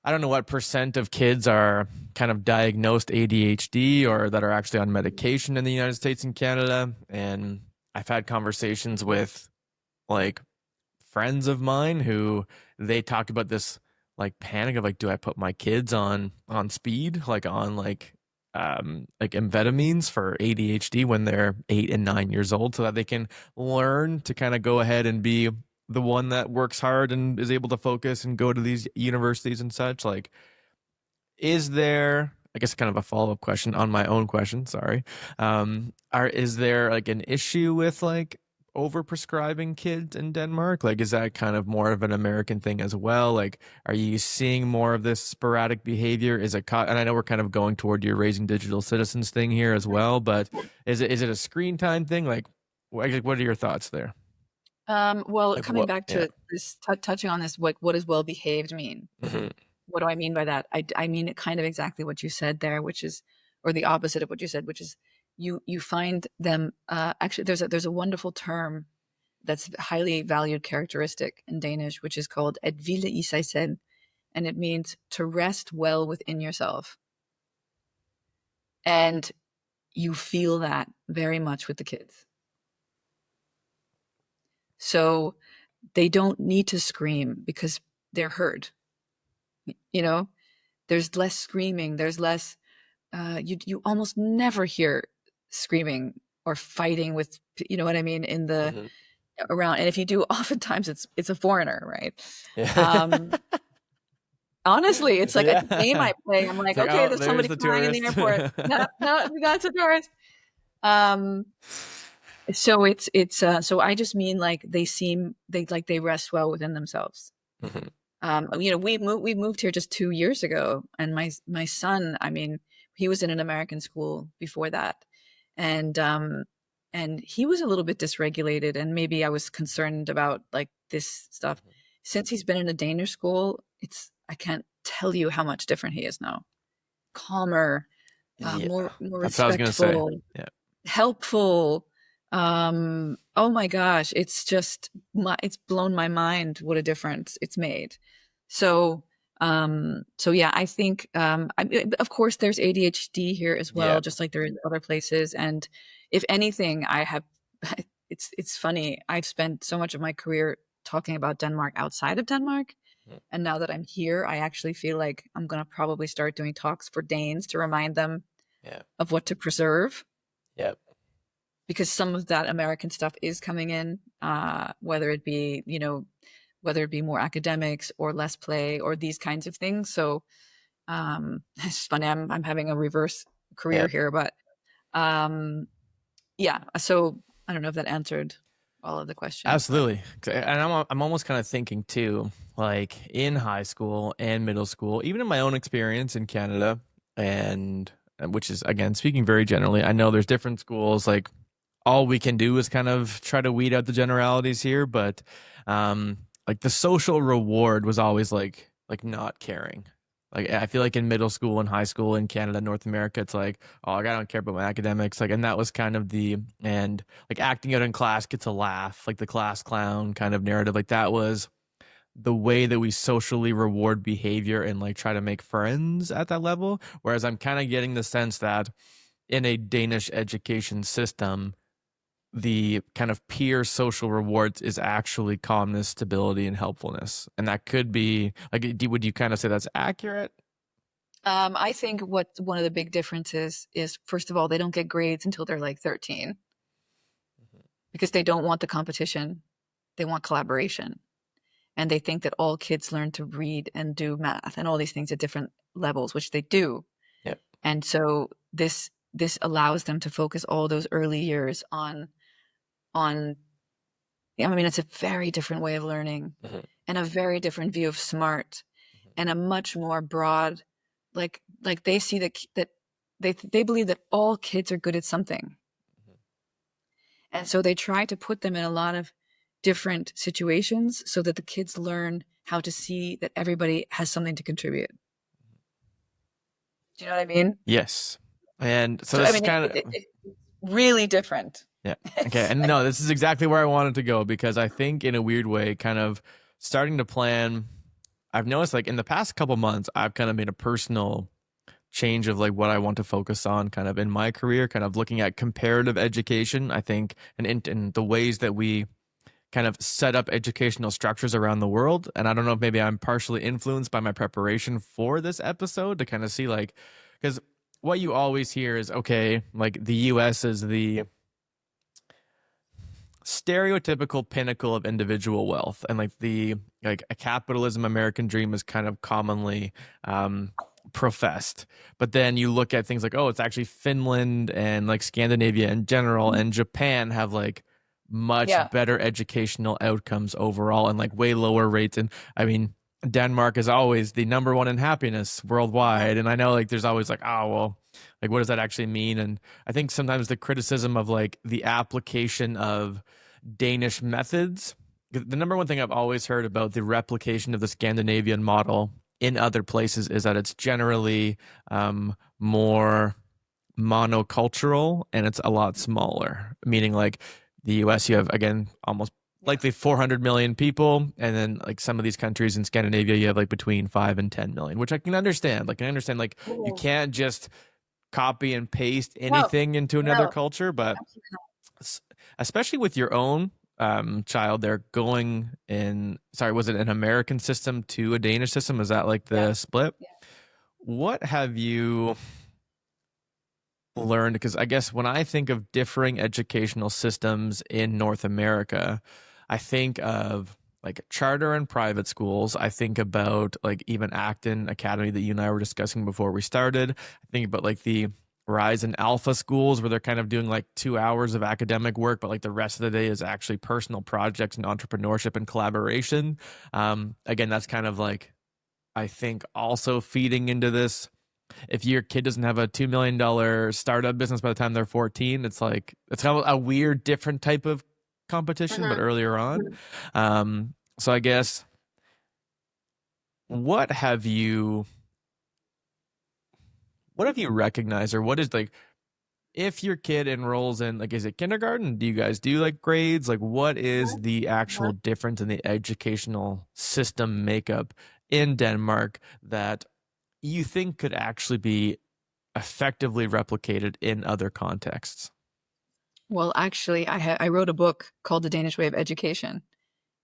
I don't know what percent of kids are kind of diagnosed ADHD or that are actually on medication in the United States and Canada. And I've had conversations with like friends of mine who they talk about this like panic of like, do I put my kids on speed, like on like amphetamines for ADHD when they're 8 and 9 years old, so that they can learn to kind of go ahead and be the one that works hard and is able to focus and go to these universities and such. Like, is there, I guess, kind of a follow-up question on my own question, sorry. Is there like an issue with like overprescribing kids in Denmark? Like, is that kind of more of an American thing as well? Like, are you seeing more of this sporadic behavior? And I know we're kind of going toward your raising digital citizens thing here as well, but is it a screen time thing? Like, what are your thoughts there? Well, Like coming what? back Yeah. to this, touching on this, what does well behaved mean? Mhm. What do I mean by that? I mean it kind of exactly what you said there, which is, or the opposite of what you said, which is you find them. Actually, there's a wonderful term that's a highly valued characteristic in Danish, which is called at hvile i sig selv, and it means to rest well within yourself. And you feel that very much with the kids. So they don't need to scream because they're heard. You know, there's less screaming. There's less. You almost never hear screaming or fighting with, you know what I mean, in the Mhm. around. And if you do, oftentimes it's a foreigner, right? Yeah. Um, Honestly, it's like a game Yeah. I play. I'm It's like, like, okay, oh, there's there's somebody the crying in the tourist. airport. No, no, that's a tourist. Um, so so I just mean like they rest well within themselves. Mhm. We moved here just 2 years ago, and my son, I mean, he was in an American school before that, and he was a little bit dysregulated, and maybe I was concerned about like this stuff. Since he's been in a Danish school, I can't tell you how much different he is now. Calmer, Yeah. more That's what I was gonna say. respectful, Yeah. helpful. Oh my gosh, it's blown my mind what a difference it's made. So, so yeah, I think, of course there's ADHD here as Yeah. well, just like there is other places. And if anything, I have, it's funny. I've spent so much of my career talking about Denmark outside of Denmark. Mhm. And now that I'm here, I actually feel like I'm going to probably start doing talks for Danes to remind them Yeah. of what to preserve, Yep. because some of that American stuff is coming in, whether it be, whether it be more academics or less play or these kinds of things. So it's funny, I'm having a reverse career Yep. here, but yeah. So I don't know if that answered all of the questions, but Absolutely. And I'm almost kind of thinking too, like in high school and middle school, even in my own experience in Canada, and which is again speaking very generally, I know there's different schools. Like all we can do is kind of try to weed out the generalities here, but like the social reward was always like not caring. Like I feel like in middle school and high school in Canada, North America, it's like, oh, like, I don't care about my academics. Like, and that was kind of and like acting out in class gets a laugh, like the class clown kind of narrative. Like that was the way that we socially reward behavior and like try to make friends at that level. Whereas I'm kind of getting the sense that in a Danish education system, the kind of peer social rewards is actually calmness, stability, and helpfulness. And that could be like, would you kind of say that's accurate? I think what one of the big differences is, first of all, they don't get grades until they're like 13 because they don't want the competition. They want collaboration. And they think that all kids learn to read and do math and all these things at different levels, which they do. Yep. And so this allows them to focus all those early years on I mean, it's a very different way of learning Mhm. and a very different view of smart and a much more broad, like they see that they believe that all kids are good at something. And so they try to put them in a lot of different situations so that the kids learn how to see that everybody has something to contribute. Do you know what I mean? Yes. And so So I this is mean, kind of, it's really different. yeah. Okay. It's And like, no, this is exactly where I wanted to go because I think in a weird way, kind of starting to plan, I've noticed like in the past couple months, I've kind of made a personal change of like what I want to focus on kind of in my career, kind of looking at comparative education, I think, and in the ways that we kind of set up educational structures around the world. And I don't know if maybe I'm partially influenced by my preparation for this episode to kind of see like, because what you always hear is okay, like the US is the stereotypical pinnacle of individual wealth, and like the like a capitalism American dream is kind of commonly professed. But then you look at things like, oh, it's actually Finland and like Scandinavia in general and Japan have like much Yeah. better educational outcomes overall and like way lower rates. And I mean, Denmark is always the number one in happiness worldwide. And I know like there's always like, oh, well, like what does that actually mean? And I think sometimes the criticism of like the application of Danish methods, the number one thing I've always heard about the replication of the Scandinavian model in other places is that it's generally more monocultural and it's a lot smaller. Meaning, like the US, you have again almost Yeah. likely 400 million people, and then like some of these countries in Scandinavia, you have like between 5 and 10 million, which I can understand. Like I understand, like you Oh, can't just copy and paste no, anything into another no, culture, but absolutely not. especially with your own child, they're going in, sorry, was it an American system to a Danish system? Is that like Yeah. the split? Yeah. What have you learned? Because I guess when I think of differing educational systems in North America, I think of like charter and private schools. I think about like even Acton Academy that you and I were discussing before we started. I think about like the Rise and Alpha schools where they're kind of doing like 2 hours of academic work, but like the rest of the day is actually personal projects and entrepreneurship and collaboration. Again, that's kind of like I think also feeding into this. If your kid doesn't have a $2 million startup business by the time they're 14, it's like it's kind of a weird, different type of competition, but Mhm. earlier on. So I guess what have you what have you recognized, or what is like if your kid enrolls in like is it kindergarten? Do you guys do like grades? Like what is the actual Mhm. difference in the educational system makeup in Denmark that you think could actually be effectively replicated in other contexts? Well, actually, I wrote a book called The Danish Way of Education,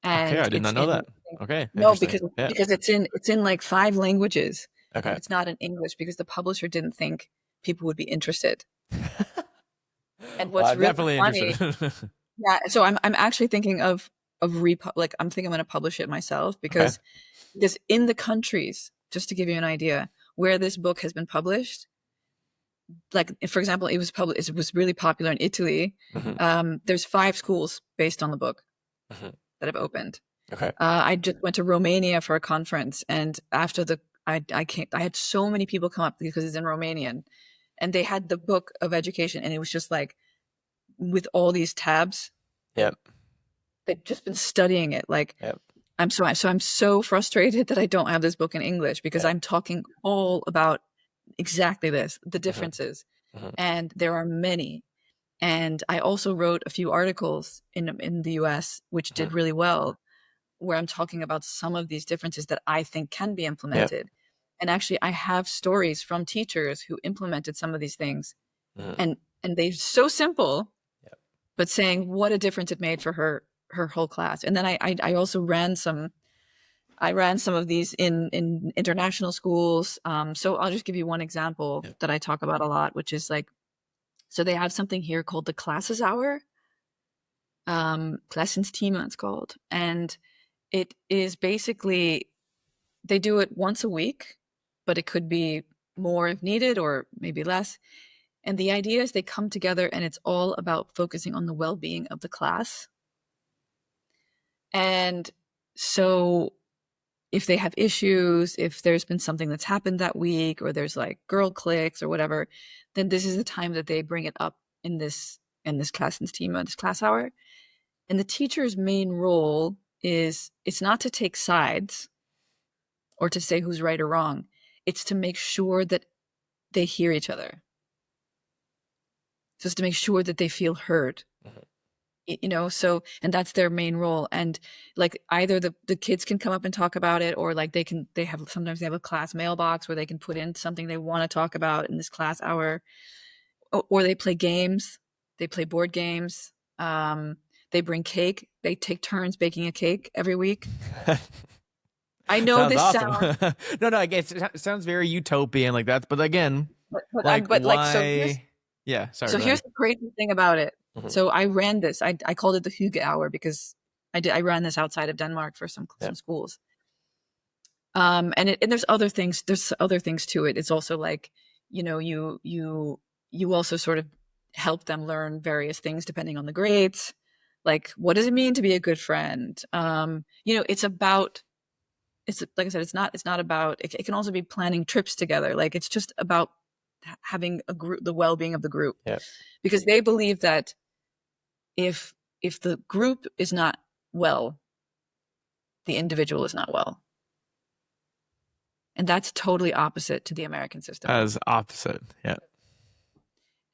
Okay, I and did it's not know in that. Okay, no, interesting. because Yeah. it's in like 5 languages, but Okay. it's not in English because the publisher didn't think people would be interested. And Well, what's I'm really definitely funny, interested. yeah, so I'm actually thinking of like I'm thinking I'm going to publish it myself Okay. because in the countries, just to give you an idea, where this book has been published, like for example, it was really popular in Italy. Hmm. There's 5 schools based on the book Hmm. that have opened. Okay. I just went to Romania for a conference, and after the I can't I had so many people come up because it's in Romanian, and they had the book of education, and it was just like with all these tabs. Yep. They've just been studying it. Like Yep. I'm so frustrated that I don't have this book in English because Yep. I'm talking all about exactly this, the Hmm. differences, Hmm. and there are many. And I also wrote a few articles in the US which Hmm. did really well, where I'm talking about some of these differences that I think can be Yep. implemented. And actually, I have stories from teachers who implemented some of these things, Hmm. and they're so simple, Yep. but saying what a difference it made for her whole class. And then I also ran some of these in international schools. So I'll just give you one example Yep. that I talk about a lot, which is like so they have something here called the classes hour, Klassenstime it's called, and it is basically they do it once a week, but it could be more if needed or maybe less. And the idea is they come together and it's all about focusing on the well-being of the class. And so if they have issues, if there's been something that's happened that week, or there's like girl cliques or whatever, then this is the time that they bring it up in this class team, this class hour. And the teacher's main role is it's not to take sides or to say who's right or wrong. It's to make sure that they hear each other. Just to make sure that they feel heard. Hmm. So and that's their main role. And like either the kids can come up and talk about it, or like they have sometimes they have a class mailbox where they can put in something they want to talk about in this class hour, or they play games, they play board games. They bring cake. They take turns baking a cake every week. I know Sounds this awesome. sounds, No, I guess it sounds very utopian like that. But again, like but like, so here's, why? Yeah, sorry, so go ahead. here's the crazy thing about it. Mhm. So I ran this. I called it the Hygge Hour because I ran this outside of Denmark for some Yeah. schools. And there's other things. There's other things to it. It's also like, you also sort of help them learn various things depending on the grades. Like, what does it mean to be a good friend? It's about. It's like I said. It's not about. It can also be planning trips together. Like, it's just about having a group, the well-being of the group, Yeah. because they believe that if the group is not well, the individual is not well. And that's totally opposite to the American system. As opposite, yeah.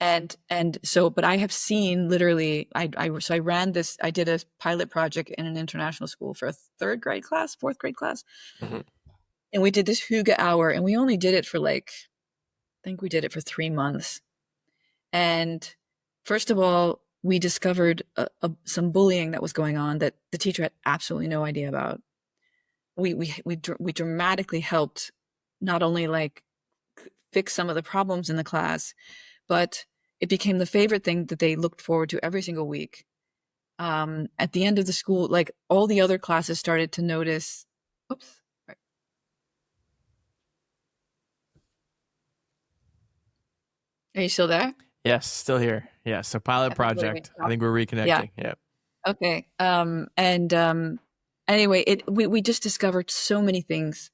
And so, but I have seen literally, so I ran this, I did a pilot project in an international school for a third grade class, fourth grade class. Mhm. And we did this Hygge Hour, and we only did it for I think we did it for 3 months. And first of all, we discovered some bullying that was going on that the teacher had absolutely no idea about. We dramatically helped not only fix some of the problems in the class, but it became the favorite thing that they looked forward to every single week. At the end of the school, like all the other classes started to notice. Oops. Right. Are you still there? Yes, still here. Yeah, so pilot project. I think we're Yeah. reconnecting. Yeah. Okay. Anyway, we just discovered so many things.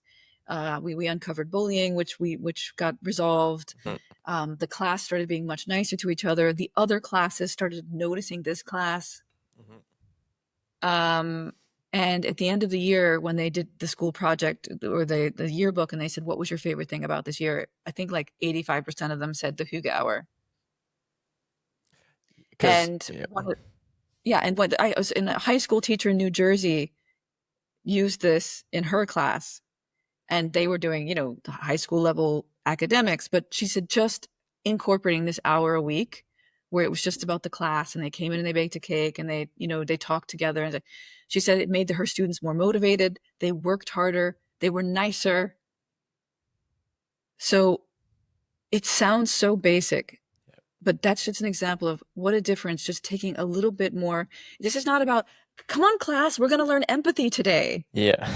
We uncovered bullying, which got resolved. Mhm. The class started being much nicer to each other. The other classes started noticing this class. Mhm. And at the end of the year, when they did the school project or the yearbook, and they said, "What was your favorite thing about this year?" I think like 85% of them said the Hygge Hour. Because And yeah. and what I was in a high school teacher in New Jersey used this in her class, and they were doing, the high school level academics, but she said just incorporating this hour a week where it was just about the class, and they came in and they baked a cake, and they talked together, and she said it made her students more motivated. They worked harder. They were nicer. So it sounds so basic, but that's just an example of what a difference just taking a little bit more. This is not about, come on, class, we're going to learn empathy today. Yeah.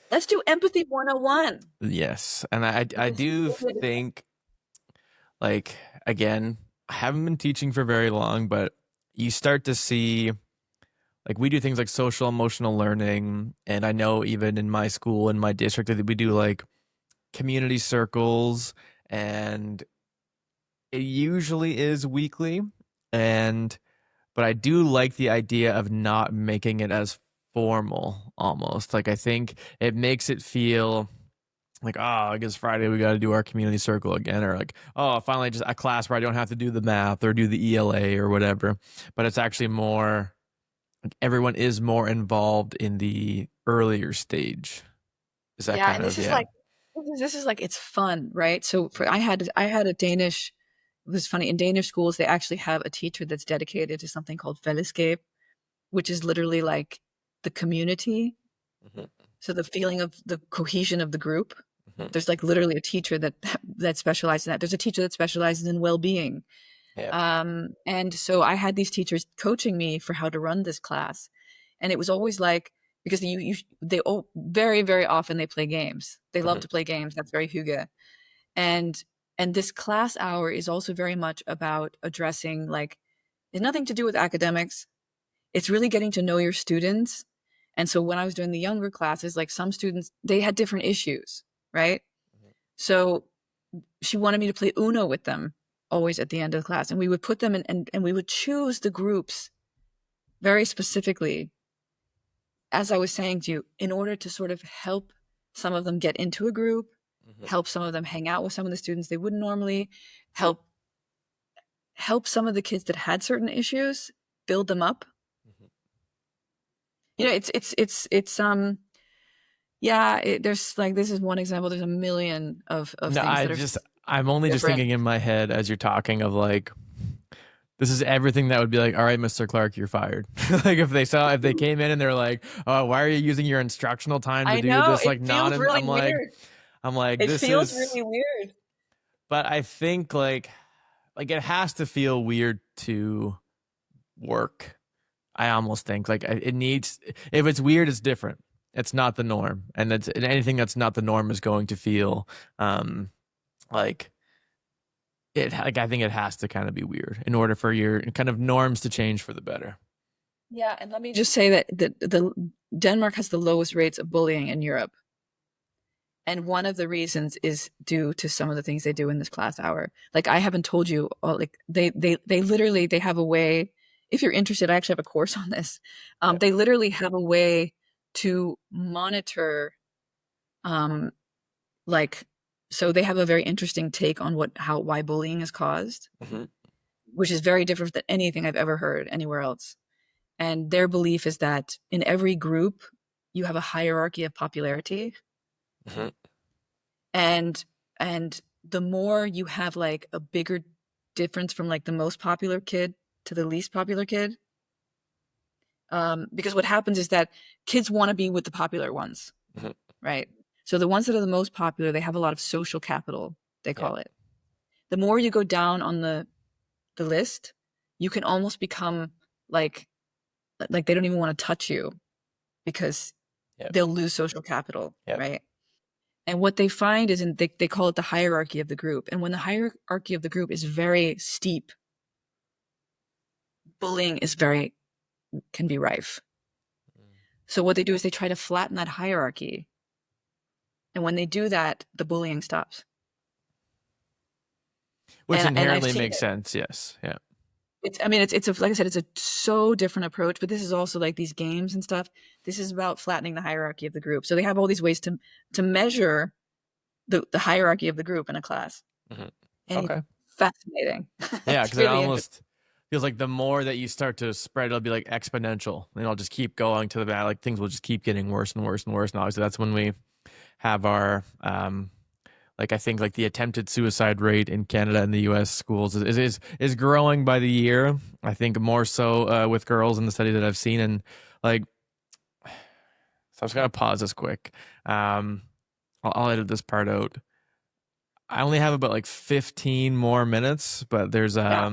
Let's do empathy 101. Yes, and I do think, like, again, I haven't been teaching for very long, but you start to see, like, we do things like social emotional learning, and I know even in my school, in my district, that we do like community circles, and it usually is weekly, and but I do like the idea of not making it as formal almost. Like, I think it makes it feel like, oh, I guess Friday we got to do our community circle again, or like, oh, finally just a class where I don't have to do the math or do the ELA or whatever. But it's actually more like everyone is more involved in the earlier stage. Is that Yeah, kind and of, yeah? this is like, it's fun, right? So I had a Danish. It was funny, in Danish schools they actually have a teacher that's dedicated to something called fællesskab, which is literally like the community. Mhm. So the feeling of the cohesion of the group. Mhm. There's like literally a teacher that specializes in that. There's a teacher that specializes in well-being. Yeah. And so I had these teachers coaching me for how to run this class, and it was always like, because they all very, very often they play games. They love Mhm. to play games. That's very Hygge. And this class hour is also very much about addressing, like, it's nothing to do with academics. It's really getting to know your students. And so when I was doing the younger classes, like some students, they had different issues, right? Mhm. So she wanted me to play Uno with them always at the end of the class. And we would put them in, and we would choose the groups very specifically, as I was saying to you, in order to sort of help some of them get into a group, Mhm. help some of them hang out with some of the students they wouldn't normally, help some of the kids that had certain issues, build them up. Mhm. It's yeah, there's like, this is one example. There's a million of No, things that are I'm only just different. thinking in my head as you're talking of like This is everything that would be like, all right, Mr. Clark, you're fired. Like if they came in and they're like, oh, why are you using your instructional time to I do know this it like feels really weird. I'm like, It this feels is, really weird. but I think like it has to feel weird to work. I almost think like it needs, if it's weird, it's different. It's not the norm. And anything that's not the norm is going to feel, like like I think it has to kind of be weird in order for your kind of norms to change for the better. Yeah, and let me just say that the Denmark has the lowest rates of bullying in Europe. And one of the reasons is due to some of the things they do in this class hour. Like I haven't told you, like they literally they have a way. If you're interested, I actually have a course on this. Yeah. They literally have a way to monitor, um, like, so they have a very interesting take on why bullying is caused, Mm-hmm. which is very different than anything I've ever heard anywhere else. And their belief is that in every group, you have a hierarchy of popularity, Mm-hmm. and and the more you have like a bigger difference from like the most popular kid to the least popular kid, because what happens is that kids want to be with the popular ones, Mm-hmm. right? So the ones that are the most popular, they have a lot of social capital, they Yeah. call it. The more you go down on the list, you can almost become like they don't even want to touch you because Yeah. they'll lose social capital, Yeah. right? And what they find is they call it the hierarchy of the group. And when the hierarchy of the group is very steep, bullying can be rife. So what they do is they try to flatten that hierarchy. And when they do that, the bullying stops. Which And I've inherently seen makes it. sense. Yes. Yeah. It's I mean it's a, like I said, it's a so different approach, but this is also like these games and stuff. This is about flattening the hierarchy of the group. So they have all these ways to measure the hierarchy of the group in a class. Mm-hmm. And it's Okay. fascinating. Yeah, It's because it really interesting. almost feels like the more that you start to spread, it'll be like exponential, and it'll just keep going to the back. Like things will just keep getting worse and worse and worse. And obviously, that's when we have our like I think like the attempted suicide rate in Canada and the U.S. schools is growing by the year. I think more so with girls in the study that I've seen, and like so I'm just gonna pause this quick. Um, I'll edit this part out. I only have about like 15 more minutes, but there's Yeah.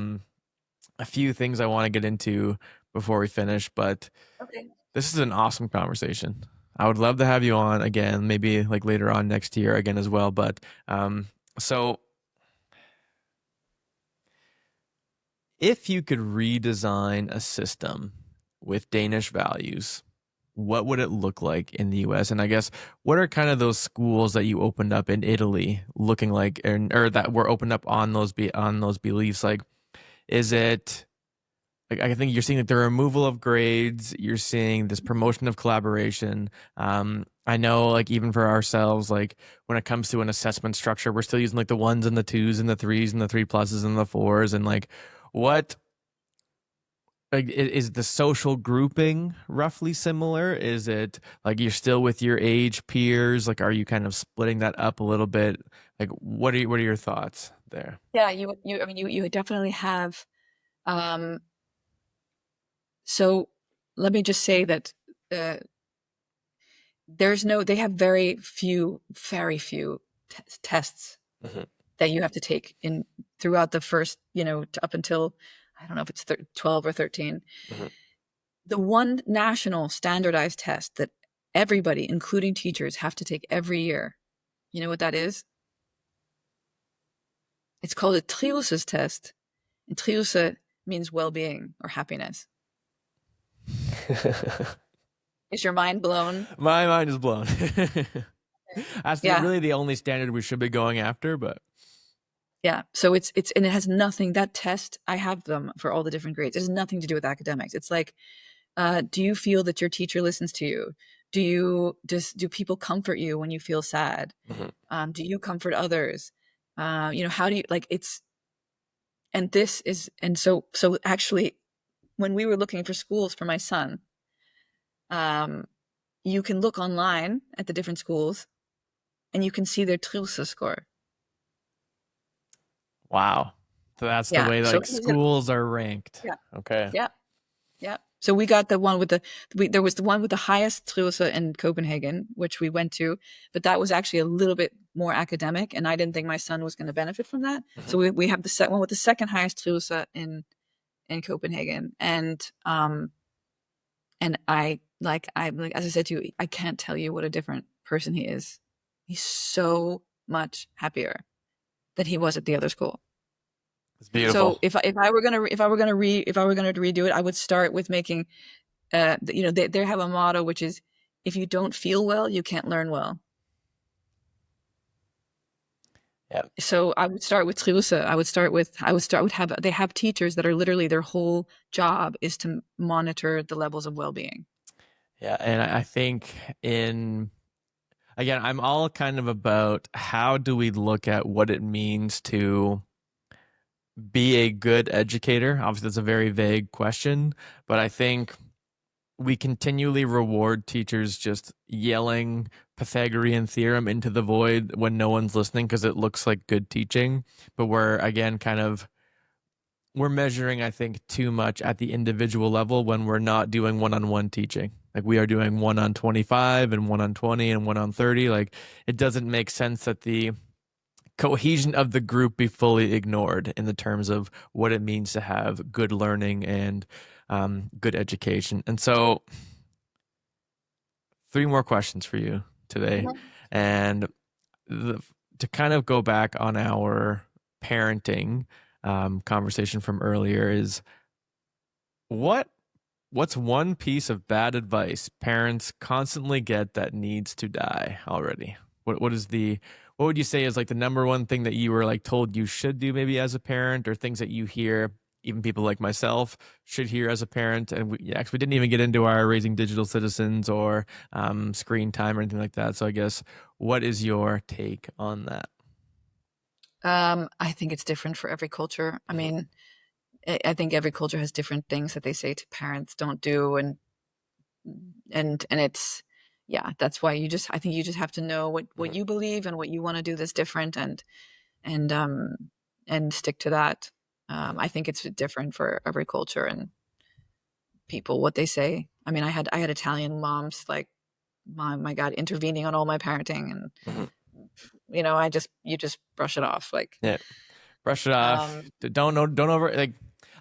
a few things I want to get into before we finish, but Okay. this is an awesome conversation. I would love to have you on again, maybe like later on next year again as well. But so if you could redesign a system with Danish values, what would it look like in the US? And I guess what are kind of those schools that you opened up in Italy looking like, or that were opened up on on those beliefs? Like, is it like I think you're seeing like the removal of grades, you're seeing this promotion of collaboration. I know like even for ourselves, like when it comes to an assessment structure, we're still using like the ones and the twos and the threes and the three pluses and the fours and like what like is the social grouping roughly similar? Is it like you're still with your age peers? Like are you kind of splitting that up a little bit? Like what are your thoughts there? Yeah, you I mean you definitely have, um so let me just say that, uh they have very few tests Hmm. that you have to take in throughout the first, up until, I don't know if it's 12 or 13. Hmm. The one national standardized test that everybody, including teachers, have to take every year. You know what that is? It's called a Trius's test. And Trius means well-being or happiness. Is your mind blown? My mind is blown. That's Yeah. really the only standard we should be going after, but Yeah. So and it has nothing, that test, I have them for all the different grades. It has nothing to do with academics. It's like, do you feel that your teacher listens to you? Do people comfort you when you feel sad? mhm. Do you comfort others? How do you like it's and this is and so actually when we were looking for schools for my son, um, you can look online at the different schools and you can see their Trilsa score. Wow. So that's the Yeah. way So like schools are ranked. yeah, Okay. yeah, yeah. So we got the one with there was the one with the highest Trivsel in Copenhagen, which we went to, but that was actually a little bit more academic, and I didn't think my son was going to benefit from that. Mhm. So we have the one with the second highest Trivsel in Copenhagen, and I like as I said to you, I can't tell you what a different person he is. He's so much happier than he was at the other school. It's beautiful. So if I were gonna redo it, I would start with making they have a motto which is if you don't feel well, you can't learn well. Yeah. So I would start with Trivsel. I would start with have they have teachers that are literally their whole job is to monitor the levels of well-being. Yeah. And I think in again, I'm all kind of about how do we look at what it means to be a good educator? Obviously, that's a very vague question, but I think we continually reward teachers just yelling Pythagorean theorem into the void when no one's listening because it looks like good teaching. But we're again kind of we're measuring, I think, too much at the individual level when we're not doing one-on-one teaching. Like we are doing one on 25 and one on 20 and one on 30. Like it doesn't make sense that the cohesion of the group be fully ignored in the terms of what it means to have good learning and good education. And so, three more questions for you today. Mhm. And the, to kind of go back on our parenting conversation from earlier is what what's one piece of bad advice parents constantly get that needs to die already? What is the what would you say is like the number one thing that you were like told you should do maybe as a parent, or things that you hear even people like myself should hear as a parent? And we actually didn't even get into our raising digital citizens or screen time or anything like that. So I guess what is your take on that? I think it's different for every culture. I Mhm. mean, I think every culture has different things that they say to parents don't do, and it's yeah, that's why I think you just have to know what Mhm. you believe and what you want to do that's different, and um and stick to that. I think it's different for every culture and people what they say. I mean, I had Italian moms like my God intervening on all my parenting, and Mhm. I just you just brush it off like Yeah, brush it off. um Don't know, don't over like.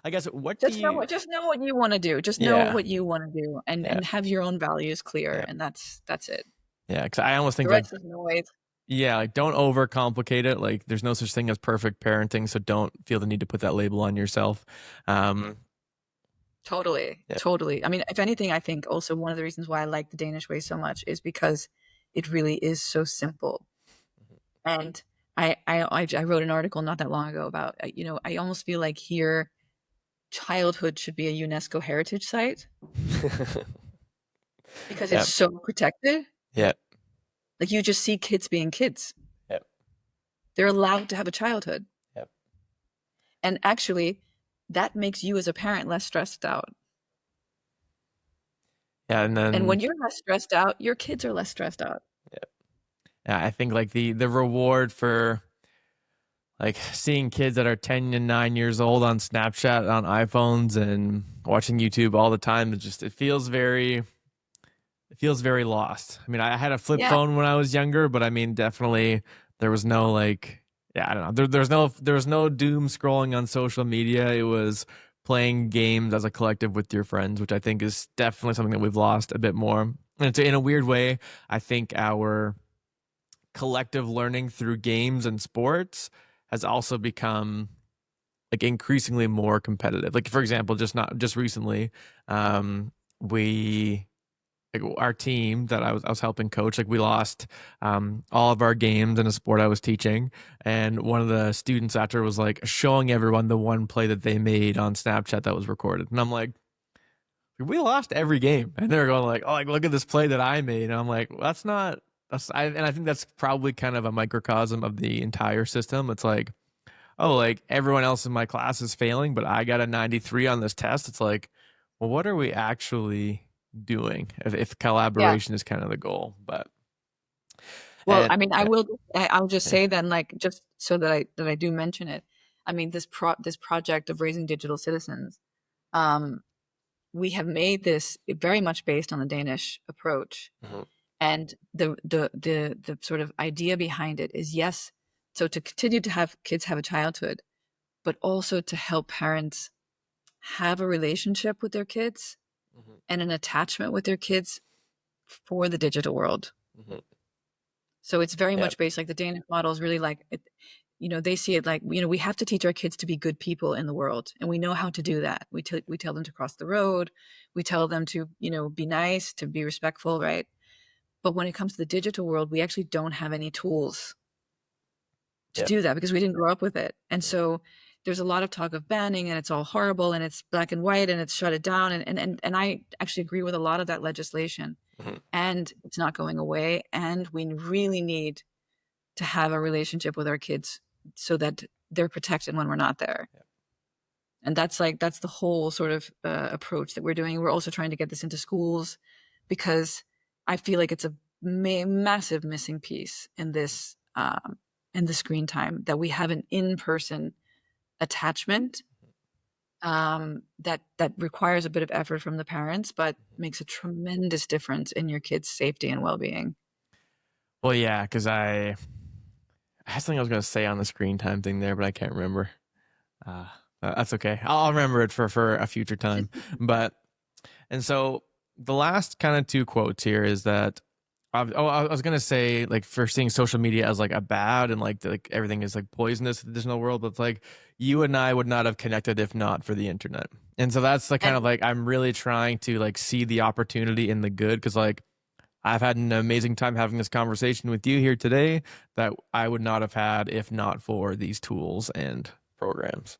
I guess what do you? just know what you want to do. Just know Yeah, what you want to do, yeah, and have your own values clear, yeah. and that's it. Yeah, because I almost The think like rest is noise. yeah, like don't overcomplicate it. Like there's no such thing as perfect parenting, so don't feel the need to put that label on yourself. Um, Totally, yeah, totally. I mean, if anything, I think also one of the reasons why I like the Danish way so much is because it really is so simple. And I wrote an article not that long ago about I almost feel like here childhood should be a UNESCO heritage site because it's yeah, so protected. yeah, Like you just see kids being kids. yeah, They're allowed to have a childhood. yeah, And actually, that makes you as a parent less stressed out. yeah. And And then when you're less stressed out, your kids are less stressed out. yeah, yeah, I think like the reward for like seeing kids that are 10 and 9 years old on Snapchat on iPhones and watching YouTube all the time, it feels very lost. I mean, I had a flip Yeah. phone when I was younger, but I mean, definitely there was no like, yeah, I don't know. There was no doom scrolling on social media. It was playing games as a collective with your friends, which I think is definitely something that we've lost a bit more. And it's in a weird way. I think our collective learning through games and sports has also become like increasingly more competitive. Like for example, just recently, we like our team that I was helping coach, like we lost all of our games in a sport I was teaching, and one of the students after was like showing everyone the one play that they made on Snapchat that was recorded, and I'm like, we lost every game, and they're going like, oh, like look at this play that I made, and I'm like, well, that's not and I think that's probably kind of a microcosm of the entire system. It's like, oh, like everyone else in my class is failing, but I got a 93 on this test. It's like, well, what are we actually doing if Yeah. collaboration is kind of the goal? But, Well, and I mean, yeah, I'll just yeah, say then, like, just so that I do mention it. I mean, this project of raising digital citizens, um, we have made this very much based on the Danish approach. Mhm. And the sort of idea behind it is, yes, so to continue to have kids have a childhood, but also to help parents have a relationship with their kids Mhm. and an attachment with their kids for the digital world. Mhm. So it's very Yep. much based, like the Danish model is really like it, they see it like, we have to teach our kids to be good people in the world, and we know how to do that. We tell them to cross the road, we tell them to, be nice, to be respectful, right? But when it comes to the digital world, we actually don't have any tools to Yep. do that because we didn't grow up with it. And so there's a lot of talk of banning, and it's all horrible, and it's black and white, and it's shut it down. And I actually agree with a lot of that legislation, Mhm. and it's not going away. And we really need to have a relationship with our kids so that they're protected when we're not there. Yep. And that's the whole sort of approach that we're doing. We're also trying to get this into schools because I feel like it's a massive missing piece in the screen time, that we have an in-person attachment, that requires a bit of effort from the parents, but makes a tremendous difference in your kids' safety and well-being. Well, yeah, because I had something I was going to say on the screen time thing there, but I can't remember. Uh, that's okay. I'll remember it for a future time. But and so the last kind of two quotes here is that I was gonna say, like, for seeing social media as like a bad and like everything is like poisonous in the digital world, but it's like you and I would not have connected if not for the internet. And so that's like kind And of like I'm really trying to like see the opportunity in the good, because like I've had an amazing time having this conversation with you here today that I would not have had if not for these tools and programs.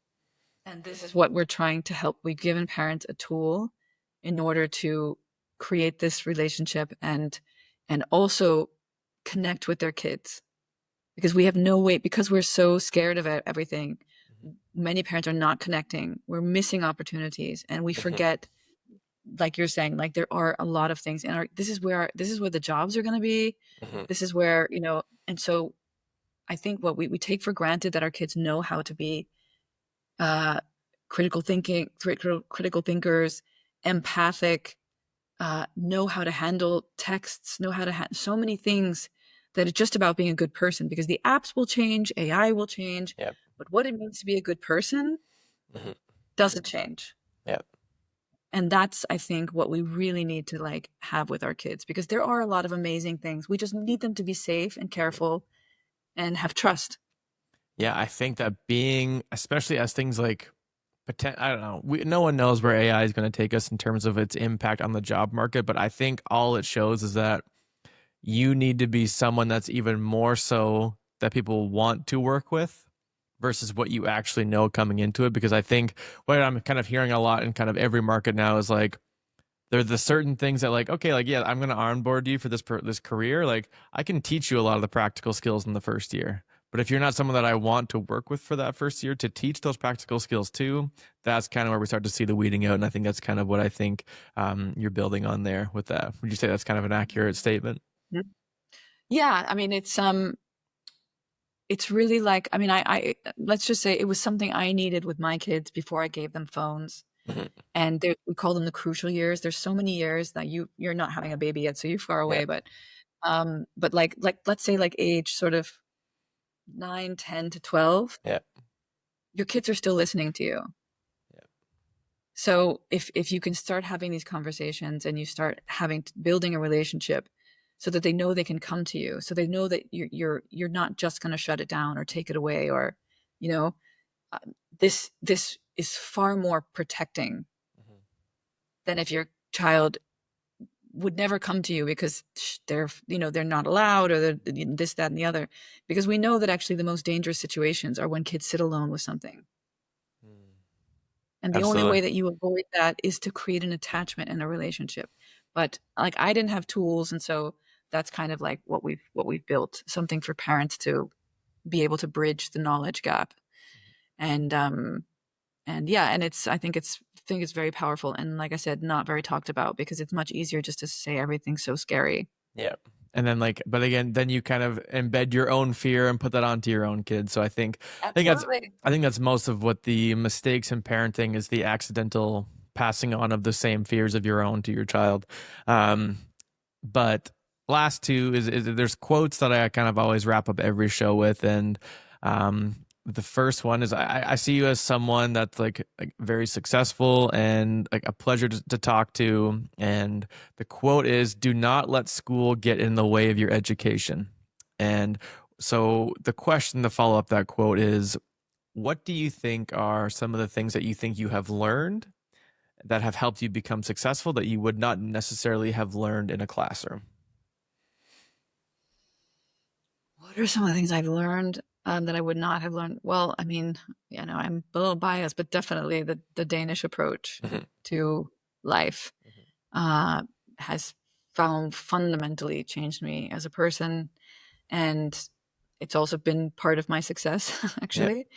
And this is what we're trying to help. We've given parents a tool in order to create this relationship and also connect with their kids, because we have no way, because we're so scared of everything. Many parents are not connecting. We're missing opportunities, and we Mhm. forget, like you're saying, like there are a lot of things in our, this is where the jobs are going to be. Mhm. This is where, and so I think what we take for granted, that our kids know how to be uh, critical thinkers, empathic, know how to handle texts, know how to so many things, that it's just about being a good person, because the apps will change, AI will change, Yep. but what it means to be a good person Mhm. doesn't change. Yep. And that's, I think, what we really need to like have with our kids, because there are a lot of amazing things. We just need them to be safe and Mhm. careful and have trust. Yeah, I think that being, especially as things like I don't know, no one knows where AI is going to take us in terms of its impact on the job market, but I think all it shows is that you need to be someone that's even more so that people want to work with versus what you actually know coming into it. Because I think what I'm kind of hearing a lot in kind of every market now is like, there's the certain things that like, okay, like, yeah, I'm going to onboard you for this career. Like, I can teach you a lot of the practical skills in the first year. But if you're not someone that I want to work with for that first year to teach those practical skills too, that's kind of where we start to see the weeding out. And I think that's kind of what I think you're building on there with that. Would you say that's kind of an accurate statement? Mhm. Yeah, I mean, it's really like, I mean, I let's just say it was something I needed with my kids before I gave them phones. Mhm. And we call them the crucial years. There's so many years that you're not having a baby yet, so you're far Yeah. away, but like let's say like age sort of 9, 10 to 12, Yeah. your kids are still listening to you. Yeah. So if you can start having these conversations, and you start building a relationship, so that they know they can come to you, so they know that you're not just going to shut it down or take it away, or you know uh, this is far more protecting Mhm. than if your child would never come to you because they're not allowed, or they're this, that, and the other, because we know that actually the most dangerous situations are when kids sit alone with something. Mm. And the only Absolutely. way that you avoid that is to create an attachment in a relationship. But like I didn't have tools, and so that's kind of like what we've built, something for parents to be able to bridge the knowledge gap. And yeah, and I think it's very powerful, and like I said, not very talked about, because it's much easier just to say everything's so scary. Yeah. And then like, but again, then you kind of embed your own fear and put that onto your own kids. So Absolutely. I think that's most of what the mistakes in parenting is, the accidental passing on of the same fears of your own to your child. Um, but last two is there's quotes that I kind of always wrap up every show with, and the first one is I see you as someone that's like very successful and like a pleasure to talk to. And the quote is, "Do not let school get in the way of your education." And so the question to follow up that quote is, what do you think are some of the things that you think you have learned that have helped you become successful that you would not necessarily have learned in a classroom? What are some of the things I've learned that I would not have learned? Well, I mean, I'm a little biased, but definitely the Danish approach Mhm, to life mhm. uh, has found fundamentally changed me as a person, and it's also been part of my success, Yeah. actually.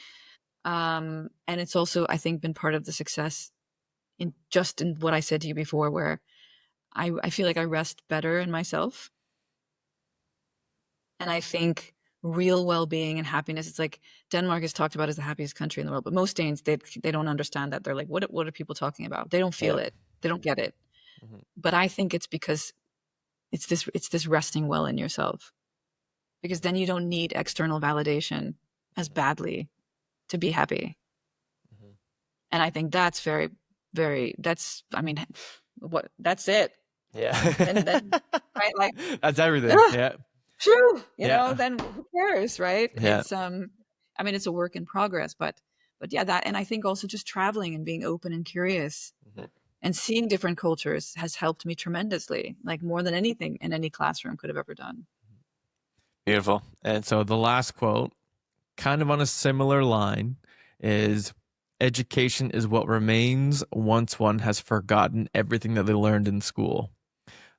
And it's also, I think, been part of the success in what I said to you before, where I feel like I rest better in myself. And I think real well-being and happiness, it's like Denmark is talked about as the happiest country in the world, but most Danes, they don't understand that. They're like, what are people talking about? They don't feel Yeah. it. They don't get it. Mhm, But I think it's because it's this resting well in yourself. Because then you don't need external validation as mhm, badly to be happy. mhm. And I think that's very, very, that's, I mean, what, that's it. Yeah. Then, right? Like, That's everything. ugh, Yeah. true, Yeah. then who cares, right? Yeah. I mean, it's a work in progress, but yeah, that, and I think also just traveling and being open and curious Mhm. and seeing different cultures has helped me tremendously, like more than anything in any classroom could have ever done. Beautiful. And so the last quote, kind of on a similar line, is, education is what remains once one has forgotten everything that they learned in school.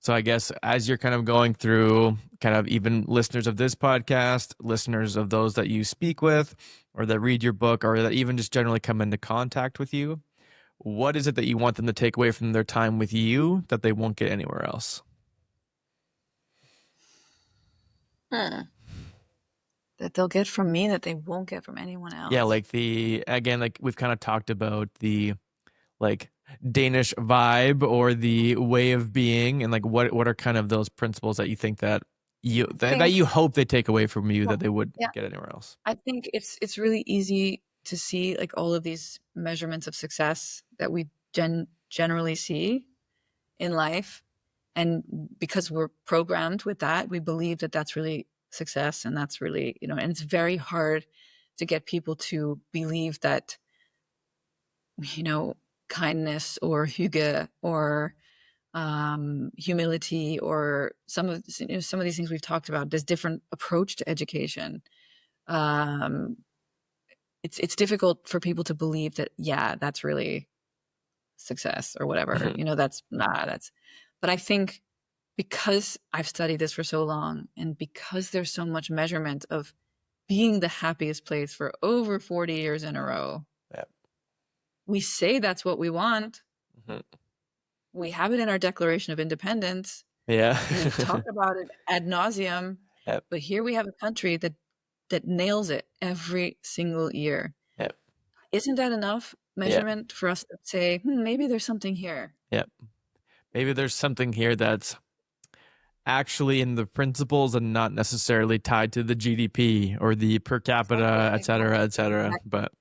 So I guess as you're kind of going through, kind of even listeners of this podcast, listeners of those that you speak with, or that read your book, or that even just generally come into contact with you, what is it that you want them to take away from their time with you that they won't get anywhere else? Hmm. That they'll get from me that they won't get from anyone Yeah, else. like the again, like we've kind of talked about the like Danish vibe or the way of being, and like what are kind of those principles that you think that I that think, you hope they take away from you yeah, that they would yeah, get anywhere else? I think it's really easy to see like all of these measurements of success that we generally see in life, and because we're programmed with that, we believe that that's really success, and that's really, and it's very hard to get people to believe that, you know kindness or hygge or humility or some of these things we've talked about, this different approach to education. um, it's difficult for people to believe that, yeah, that's really success or whatever. Mhm, That's, but I think because I've studied this for so long, and because there's so much measurement of being the happiest place for over 40 years in a row, yeah, we say that's what we want. mhm, We have it in our Declaration of Independence. yeah, We talk about it ad nauseum, yep, but here we have a country that nails it every single year. yep, Isn't that enough yeah, measurement for us to say, maybe there's something here? yep. Maybe there's something here that's actually in the principles and not necessarily tied to the GDP or the per Exactly, capita, et cetera, exactly, et cetera. exactly. But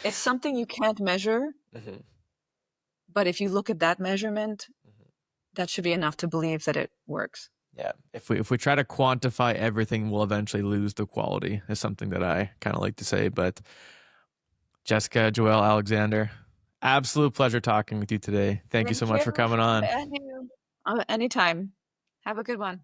It's something you can't measure, mhm, but if you look at that measurement, mhm. that should be enough to believe that it works. Yeah, if we try to quantify everything, we'll eventually lose the quality. Is something that I kind of like to say. But Jessica, Joelle, Alexander, absolute pleasure talking with you today. Thank you so Thank much you. for coming on. And you. Anytime. Have a good one.